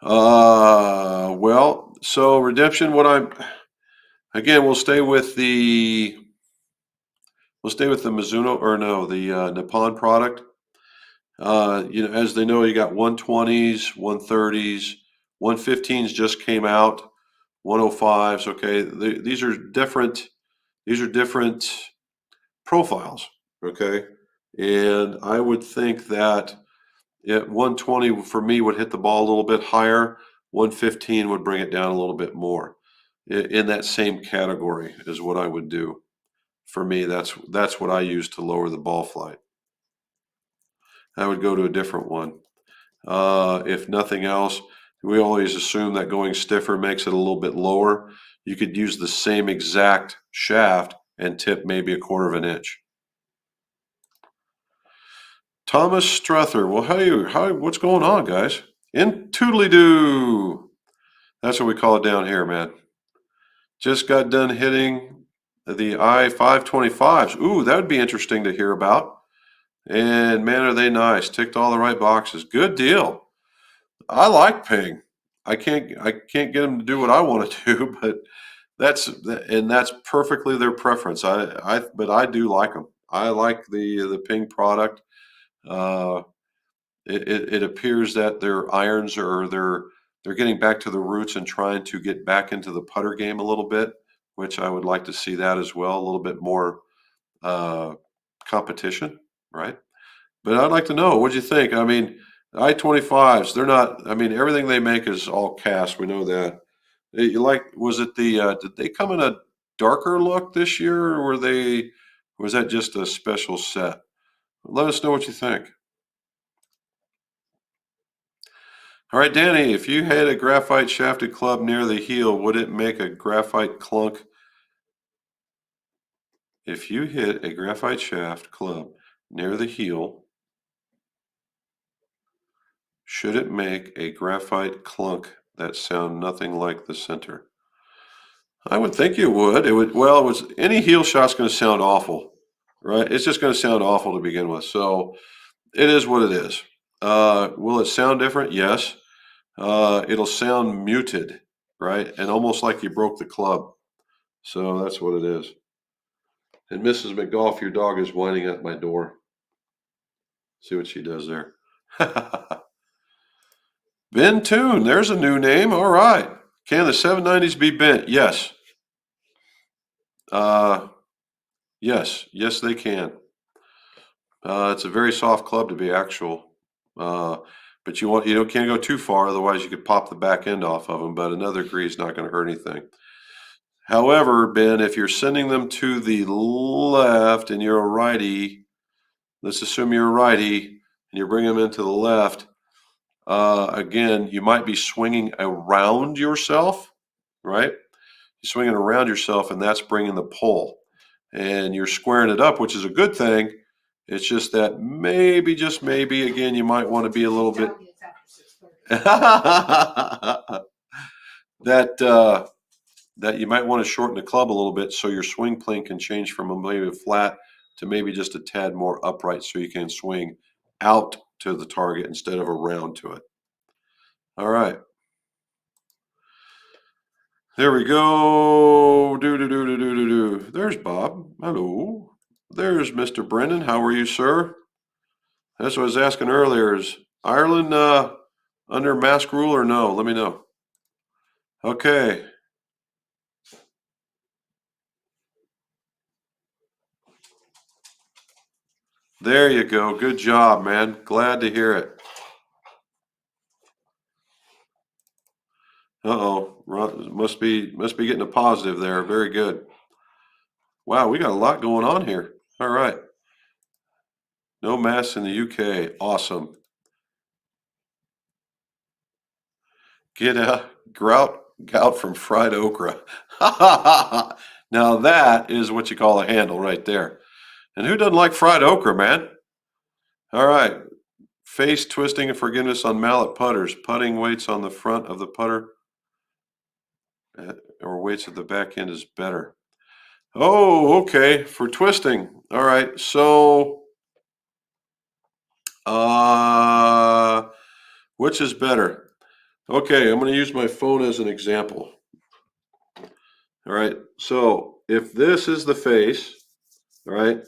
Well, so Redemption, we'll stay with the Mizuno, or no, the Nippon product. As they know, you got 120s, 130s, 115s just came out, 105s. Okay, these are different. These are different profiles. Okay, and I would think that 120 for me would hit the ball a little bit higher. 115 would bring it down a little bit more. In that same category is what I would do. For me, that's what I use to lower the ball flight. I would go to a different one. If nothing else, we always assume that going stiffer makes it a little bit lower. You could use the same exact shaft and tip maybe 1/4 of an inch. Thomas Struther. Well, what's going on, guys? In Toodly-doo. That's what we call it down here, man. Just got done hitting the I-525s. Ooh, that would be interesting to hear about. And man, are they nice. Ticked all the right boxes. Good deal. I like Ping. I can't get them to do what I want to do, but that's perfectly their preference. But I do like them. I like the Ping product. It appears that their irons they're getting back to the roots and trying to get back into the putter game a little bit, which I would like to see that as well. A little bit more competition, right? But I'd like to know, what do you think? I mean, I-25s, they're not, I mean, everything they make is all cast. We know that. Was it did they come in a darker look this year, or was that just a special set? Let us know what you think. All right, Danny, if you had a graphite shafted club near the heel, would it make a graphite clunk? If you hit a graphite shaft club near the heel, should it make a graphite clunk that sound nothing like the center? I would think it would. Any heel shot's going to sound awful, right? It's just going to sound awful to begin with. So it is what it is. Will it sound different? Yes. It'll sound muted, right? And almost like you broke the club. So that's what it is. And Mrs. McGolf, your dog is whining at my door. See what she does there. Ben Toon, there's a new name. All right. Can the 790s be bent? Yes. Yes, they can. It's a very soft club to be actual. But you can't go too far, otherwise you could pop the back end off of them. But another grease not going to hurt anything. However, Ben, if you're sending them to the left and you're a righty, let's assume you're a righty and you're bringing them into the left, again, you might be swinging around yourself, right? You're swinging around yourself, and that's bringing the pull. And you're squaring it up, which is a good thing. It's just that maybe, just maybe, again, you might want to be a little bit that you might want to shorten the club a little bit so your swing plane can change from maybe flat to maybe just a tad more upright, so you can swing out to the target instead of around to it. All right. There we go. There's Bob. Hello. There's Mr. Brendan. How are you, sir? That's what I was asking earlier. Is Ireland under mask rule or no? Let me know. Okay. There you go. Good job, man. Glad to hear it. Uh-oh. Must be getting a positive there. Very good. Wow, we got a lot going on here. All right. No masks in the UK. Awesome. Get a gout from fried okra. Now that is what you call a handle right there. And who doesn't like fried okra, man? All right. Face twisting and forgiveness on mallet putters. Putting weights on the front of the putter or weights at the back end is better. Oh, okay. For twisting. All right. So, which is better? Okay, I'm going to use my phone as an example. All right. So, if this is the face, all right,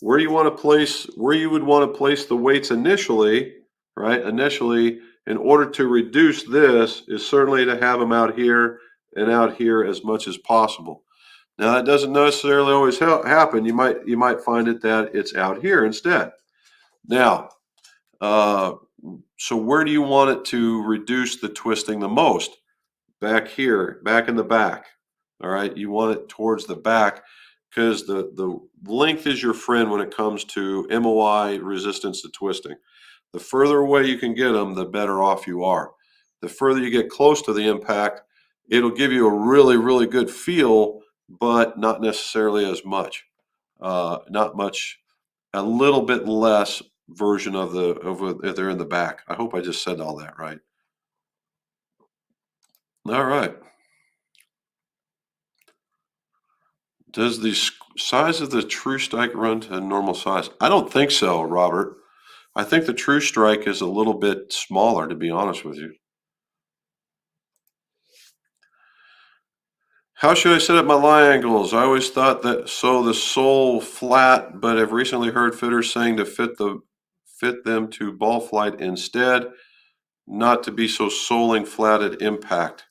where you want to place, where you would want to place the weights initially, right? Initially, in order to reduce this, is certainly to have them out here and out here as much as possible. Now that doesn't necessarily always happen. You might find it that it's out here instead. Now, so where do you want it to reduce the twisting the most? Back here, back in the back. All right, you want it towards the back because the length is your friend when it comes to MOI resistance to twisting. The further away you can get them, the better off you are. The further you get close to the impact, it'll give you a really, really good feel, but not necessarily as much. Not much, a little bit less version of if they're in the back. I hope I just said all that right. All right. Does the size of the True Strike run to normal size? I don't think so, Robert. I think the True Strike is a little bit smaller, to be honest with you. How should I set up my lie angles? I always thought that so the sole flat, but I've recently heard fitters saying to fit them to ball flight instead, not to be so soling flat at impact.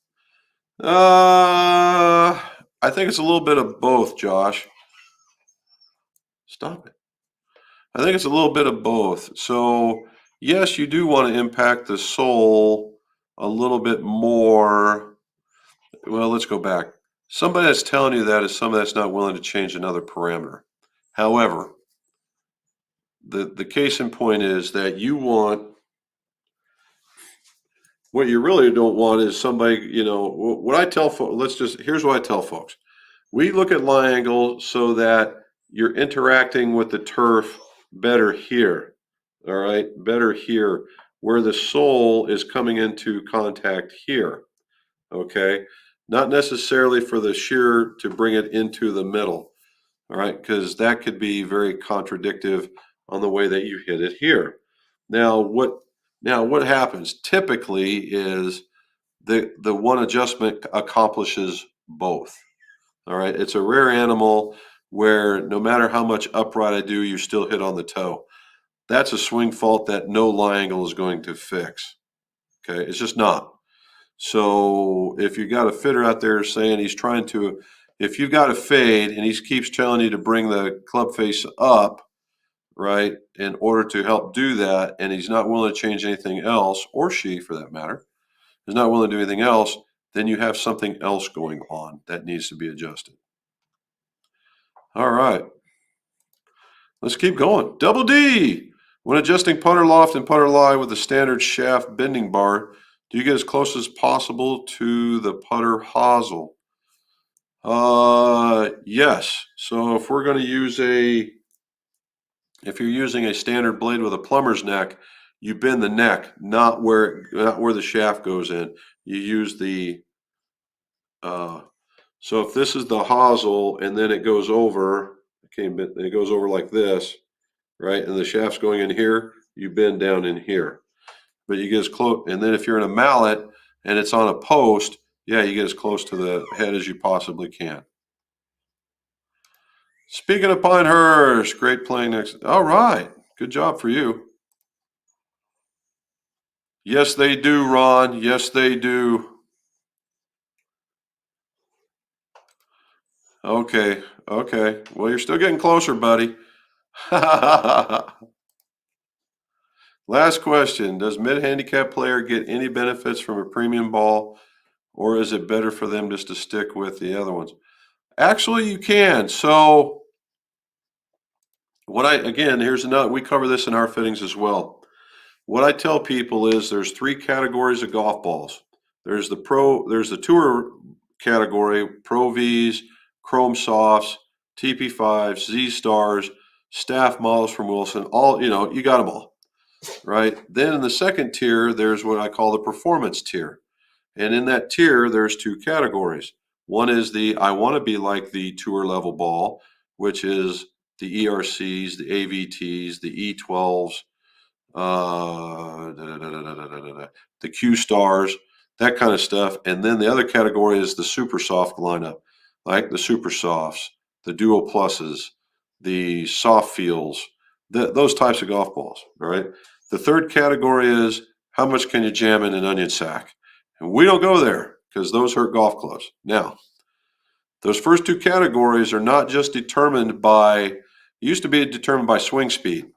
I think it's a little bit of both, Josh. Stop it. I think it's a little bit of both. So, yes, you do want to impact the sole a little bit more. Well, let's go back. Somebody that's telling you that is somebody that's not willing to change another parameter. However, the case in point is that you want, what you really don't want is somebody, what I tell folks, here's what I tell folks. We look at lie angle so that you're interacting with the turf better here. All right, better here, where the sole is coming into contact here. Okay, not necessarily for the shear to bring it into the middle. All right, because that could be very contradictive on the way that you hit it here. Now what happens typically is the one adjustment accomplishes both. All right, it's a rare animal where no matter how much upright I do, you still hit on the toe. That's a swing fault that no lie angle is going to fix. Okay, it's just not. So if you got a fitter out there saying if you've got a fade and he keeps telling you to bring the club face up, right, in order to help do that, and he's not willing to change anything else, or she for that matter, is not willing to do anything else, then you have something else going on that needs to be adjusted. All right. Let's keep going. Double D. When adjusting putter loft and putter lie with a standard shaft bending bar, do you get as close as possible to the putter hosel? Yes. So if we're going to use if you're using a standard blade with a plumber's neck, you bend the neck, not where the shaft goes in. You use the so if this is the hosel and then it goes over, it goes over like this, right? And the shaft's going in here, you bend down in here. But you get as close, and then if you're in a mallet and it's on a post, yeah, you get as close to the head as you possibly can. Speaking of Pinehurst, great playing next. All right, good job for you. Yes, they do, Ron. Yes, they do. Okay, okay. Well, you're still getting closer, buddy. Last question. Does mid-handicap player get any benefits from a premium ball, or is it better for them just to stick with the other ones? Actually, you can. So here's another, we cover this in our fittings as well. What I tell people is there's 3 categories of golf balls. There's the tour category, Pro Vs, Chrome Softs, TP5s, Z Stars, staff models from Wilson, all, you got them all, right? Then in the second tier, there's what I call the performance tier. And in that tier, there's 2 categories. One is I want to be like the tour level ball, which is the ERCs, the AVTs, the E12s, the Q stars, that kind of stuff. And then the other category is the super soft lineup, like the super softs, the dual pluses, the soft feels, those types of golf balls. All right. The third category is how much can you jam in an onion sack? And we don't go there because those hurt golf clubs. Now, those first 2 categories are not just determined used to be determined by swing speed.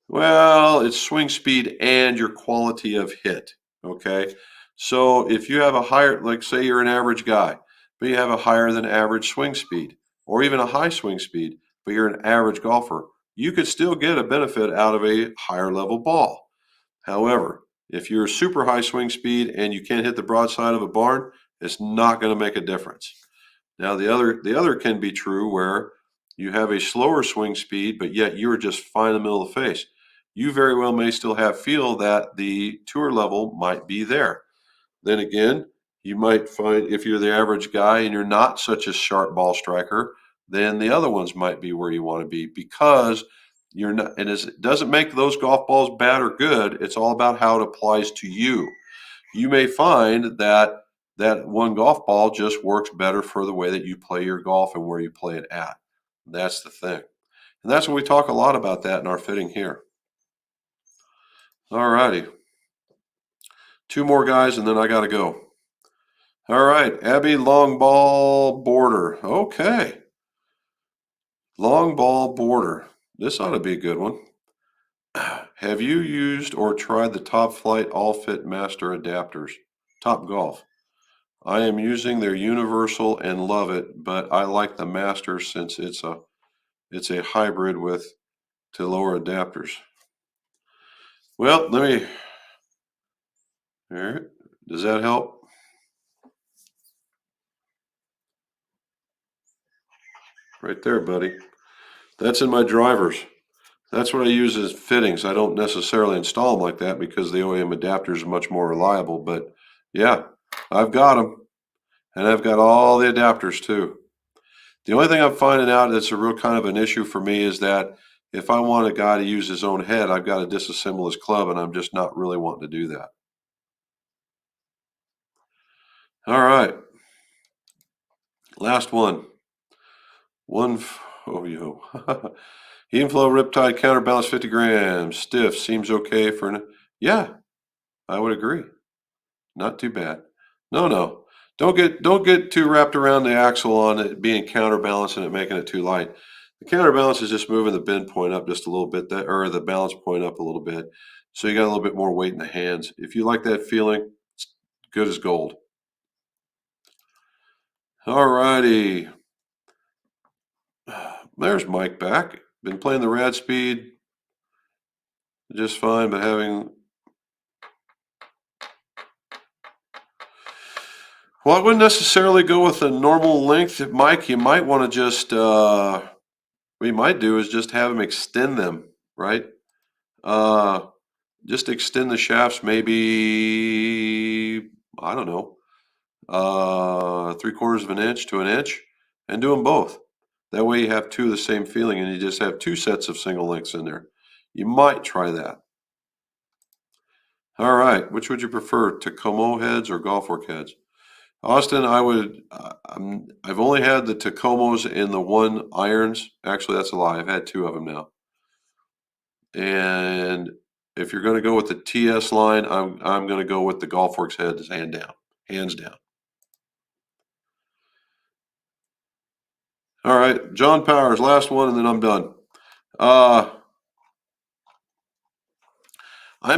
Well, it's swing speed and your quality of hit. Okay. So if you have a higher, like say you're an average guy, but you have a higher than average swing speed, or even a high swing speed, but you're an average golfer, you could still get a benefit out of a higher level ball. However, if you're super high swing speed and you can't hit the broadside of a barn, it's not going to make a difference. Now, the other can be true where you have a slower swing speed, but yet you're just fine in the middle of the face. You very well may still have feel that the tour level might be there. Then again, you might find if you're the average guy and you're not such a sharp ball striker, then the other ones might be where you want to be because you're not. And it doesn't make those golf balls bad or good. It's all about how it applies to you. You may find that one golf ball just works better for the way that you play your golf and where you play it at. That's the thing. And that's what we talk a lot about that in our fitting here. All righty. 2 more guys and then I got to go. All right. Abby, long ball border. Okay. Long ball border. This ought to be a good one. Have you used or tried the Top Flight All Fit Master adapters? Top Golf. I am using their universal and love it, but I like the Master since it's a hybrid with to lower adapters. Well, all right, does that help? Right there, buddy. That's in my drivers. That's what I use as fittings. I don't necessarily install them like that because the OEM adapters are much more reliable, but yeah, I've got them. And I've got all the adapters too. The only thing I'm finding out that's a real kind of an issue for me is that if I want a guy to use his own head, I've got to disassemble his club, and I'm just not really wanting to do that. All right. Last one. Heat flow Riptide counterbalance 50 grams. Stiff. Seems okay for yeah, I would agree. Not too bad. No. Don't get too wrapped around the axle on it being counterbalanced and it making it too light. The counterbalance is just moving the bend point up just a little bit, or the balance point up a little bit. So you got a little bit more weight in the hands. If you like that feeling, it's good as gold. All righty. There's Mike back. Been playing the rad speed just fine, but having... Well, I wouldn't necessarily go with a normal length, Mike. You might want to just, what you might do is just have them extend them, right? Just extend the shafts maybe, I don't know, 3/4 of an inch to an inch, and do them both. That way you have two of the same feeling and you just have two sets of single lengths in there. You might try that. All right, which would you prefer, Tacoma heads or golf fork heads? Austin, I've only had the Tacomos and the one irons. Actually, that's a lie. I've had two of them now. And if you're going to go with the TS line, I'm going to go with the golf forks heads, hands down. All right, John Powers, last one, and then I'm done. I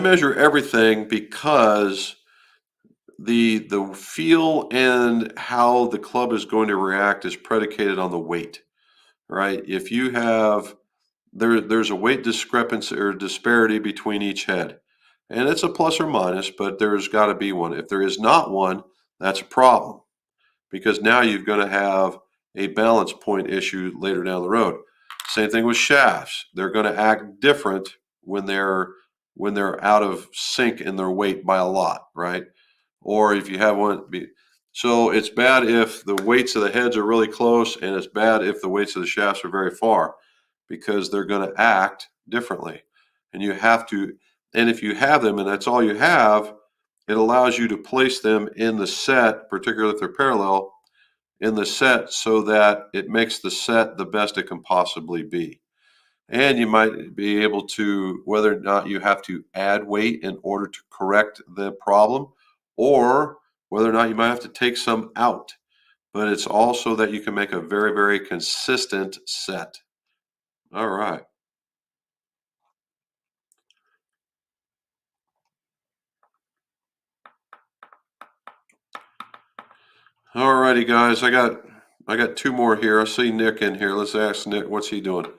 measure everything because the feel and how the club is going to react is predicated on the weight, right? If you have there's a weight discrepancy or disparity between each head, and it's a plus or minus, but there's got to be one. If there is not one, that's a problem, because now you're going to have a balance point issue later down the road. Same thing with shafts. They're going to act different when they're out of sync in their weight by a lot, right? Or if you have one, so it's bad if the weights of the heads are really close, and it's bad if the weights of the shafts are very far, because they're going to act differently. And you have to, and if you have them and that's all you have, it allows you to place them in the set, particularly if they're parallel, in the set, so that it makes the set the best it can possibly be. And you might be able to, whether or not you have to add weight in order to correct the problem, or whether or not you might have to take some out. But it's also that you can make a very, very consistent set. All right. All righty, guys. I got two more here. I see Nick in here. Let's ask Nick, what's he doing?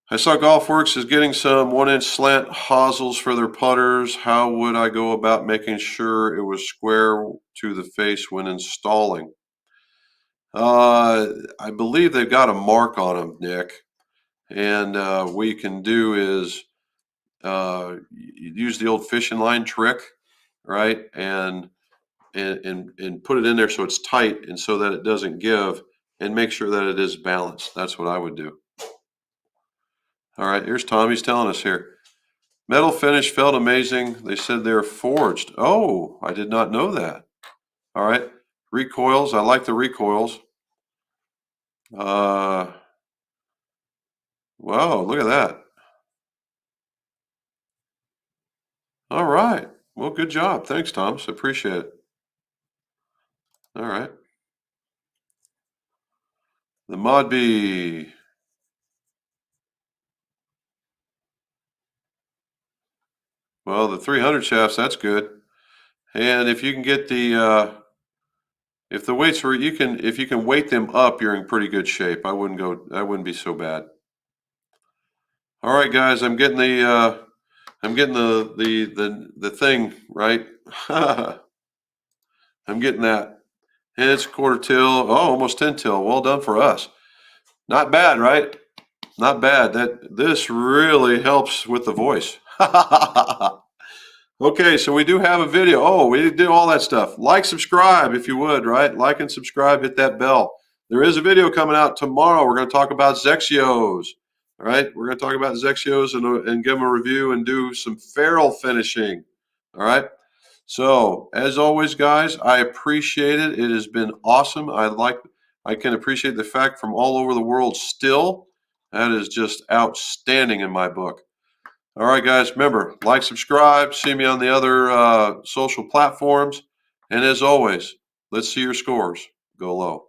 I saw Golfworks is getting some 1-inch slant hosels for their putters. How would I go about making sure it was square to the face when installing? I believe they've got a mark on them, Nick. And what you can do is you use the old fishing line trick, right? And put it in there so it's tight and so that it doesn't give, and make sure that it is balanced. That's what I would do. All right, here's Tommy's telling us here. Metal finish felt amazing. They said they're forged. Oh, I did not know that. All right, recoils. I like the recoils. Wow, look at that. All right. Well, good job. Thanks, Thomas. Appreciate it. All right. The Mod B. Well, the 300 shafts, that's good. And if you can get the if the weights were, if you can weight them up, you're in pretty good shape. I wouldn't be so bad. All right, guys, I'm getting the thing right. I'm getting that. And it's quarter till, almost 10 till. Well done for us. Not bad, right? Not bad. This really helps with the voice. Okay, so we do have a video. Oh, we did all that stuff. Like, subscribe if you would, right? Like and subscribe, hit that bell. There is a video coming out tomorrow. We're going to talk about Zexios. All right, we're going to talk about Zexios and give them a review and do some ferrule finishing. All right. So as always, guys, I appreciate it. It has been awesome. I can appreciate the fact from all over the world still. That is just outstanding in my book. All right, guys, remember, like, subscribe, see me on the other social platforms. And as always, let's see your scores go low.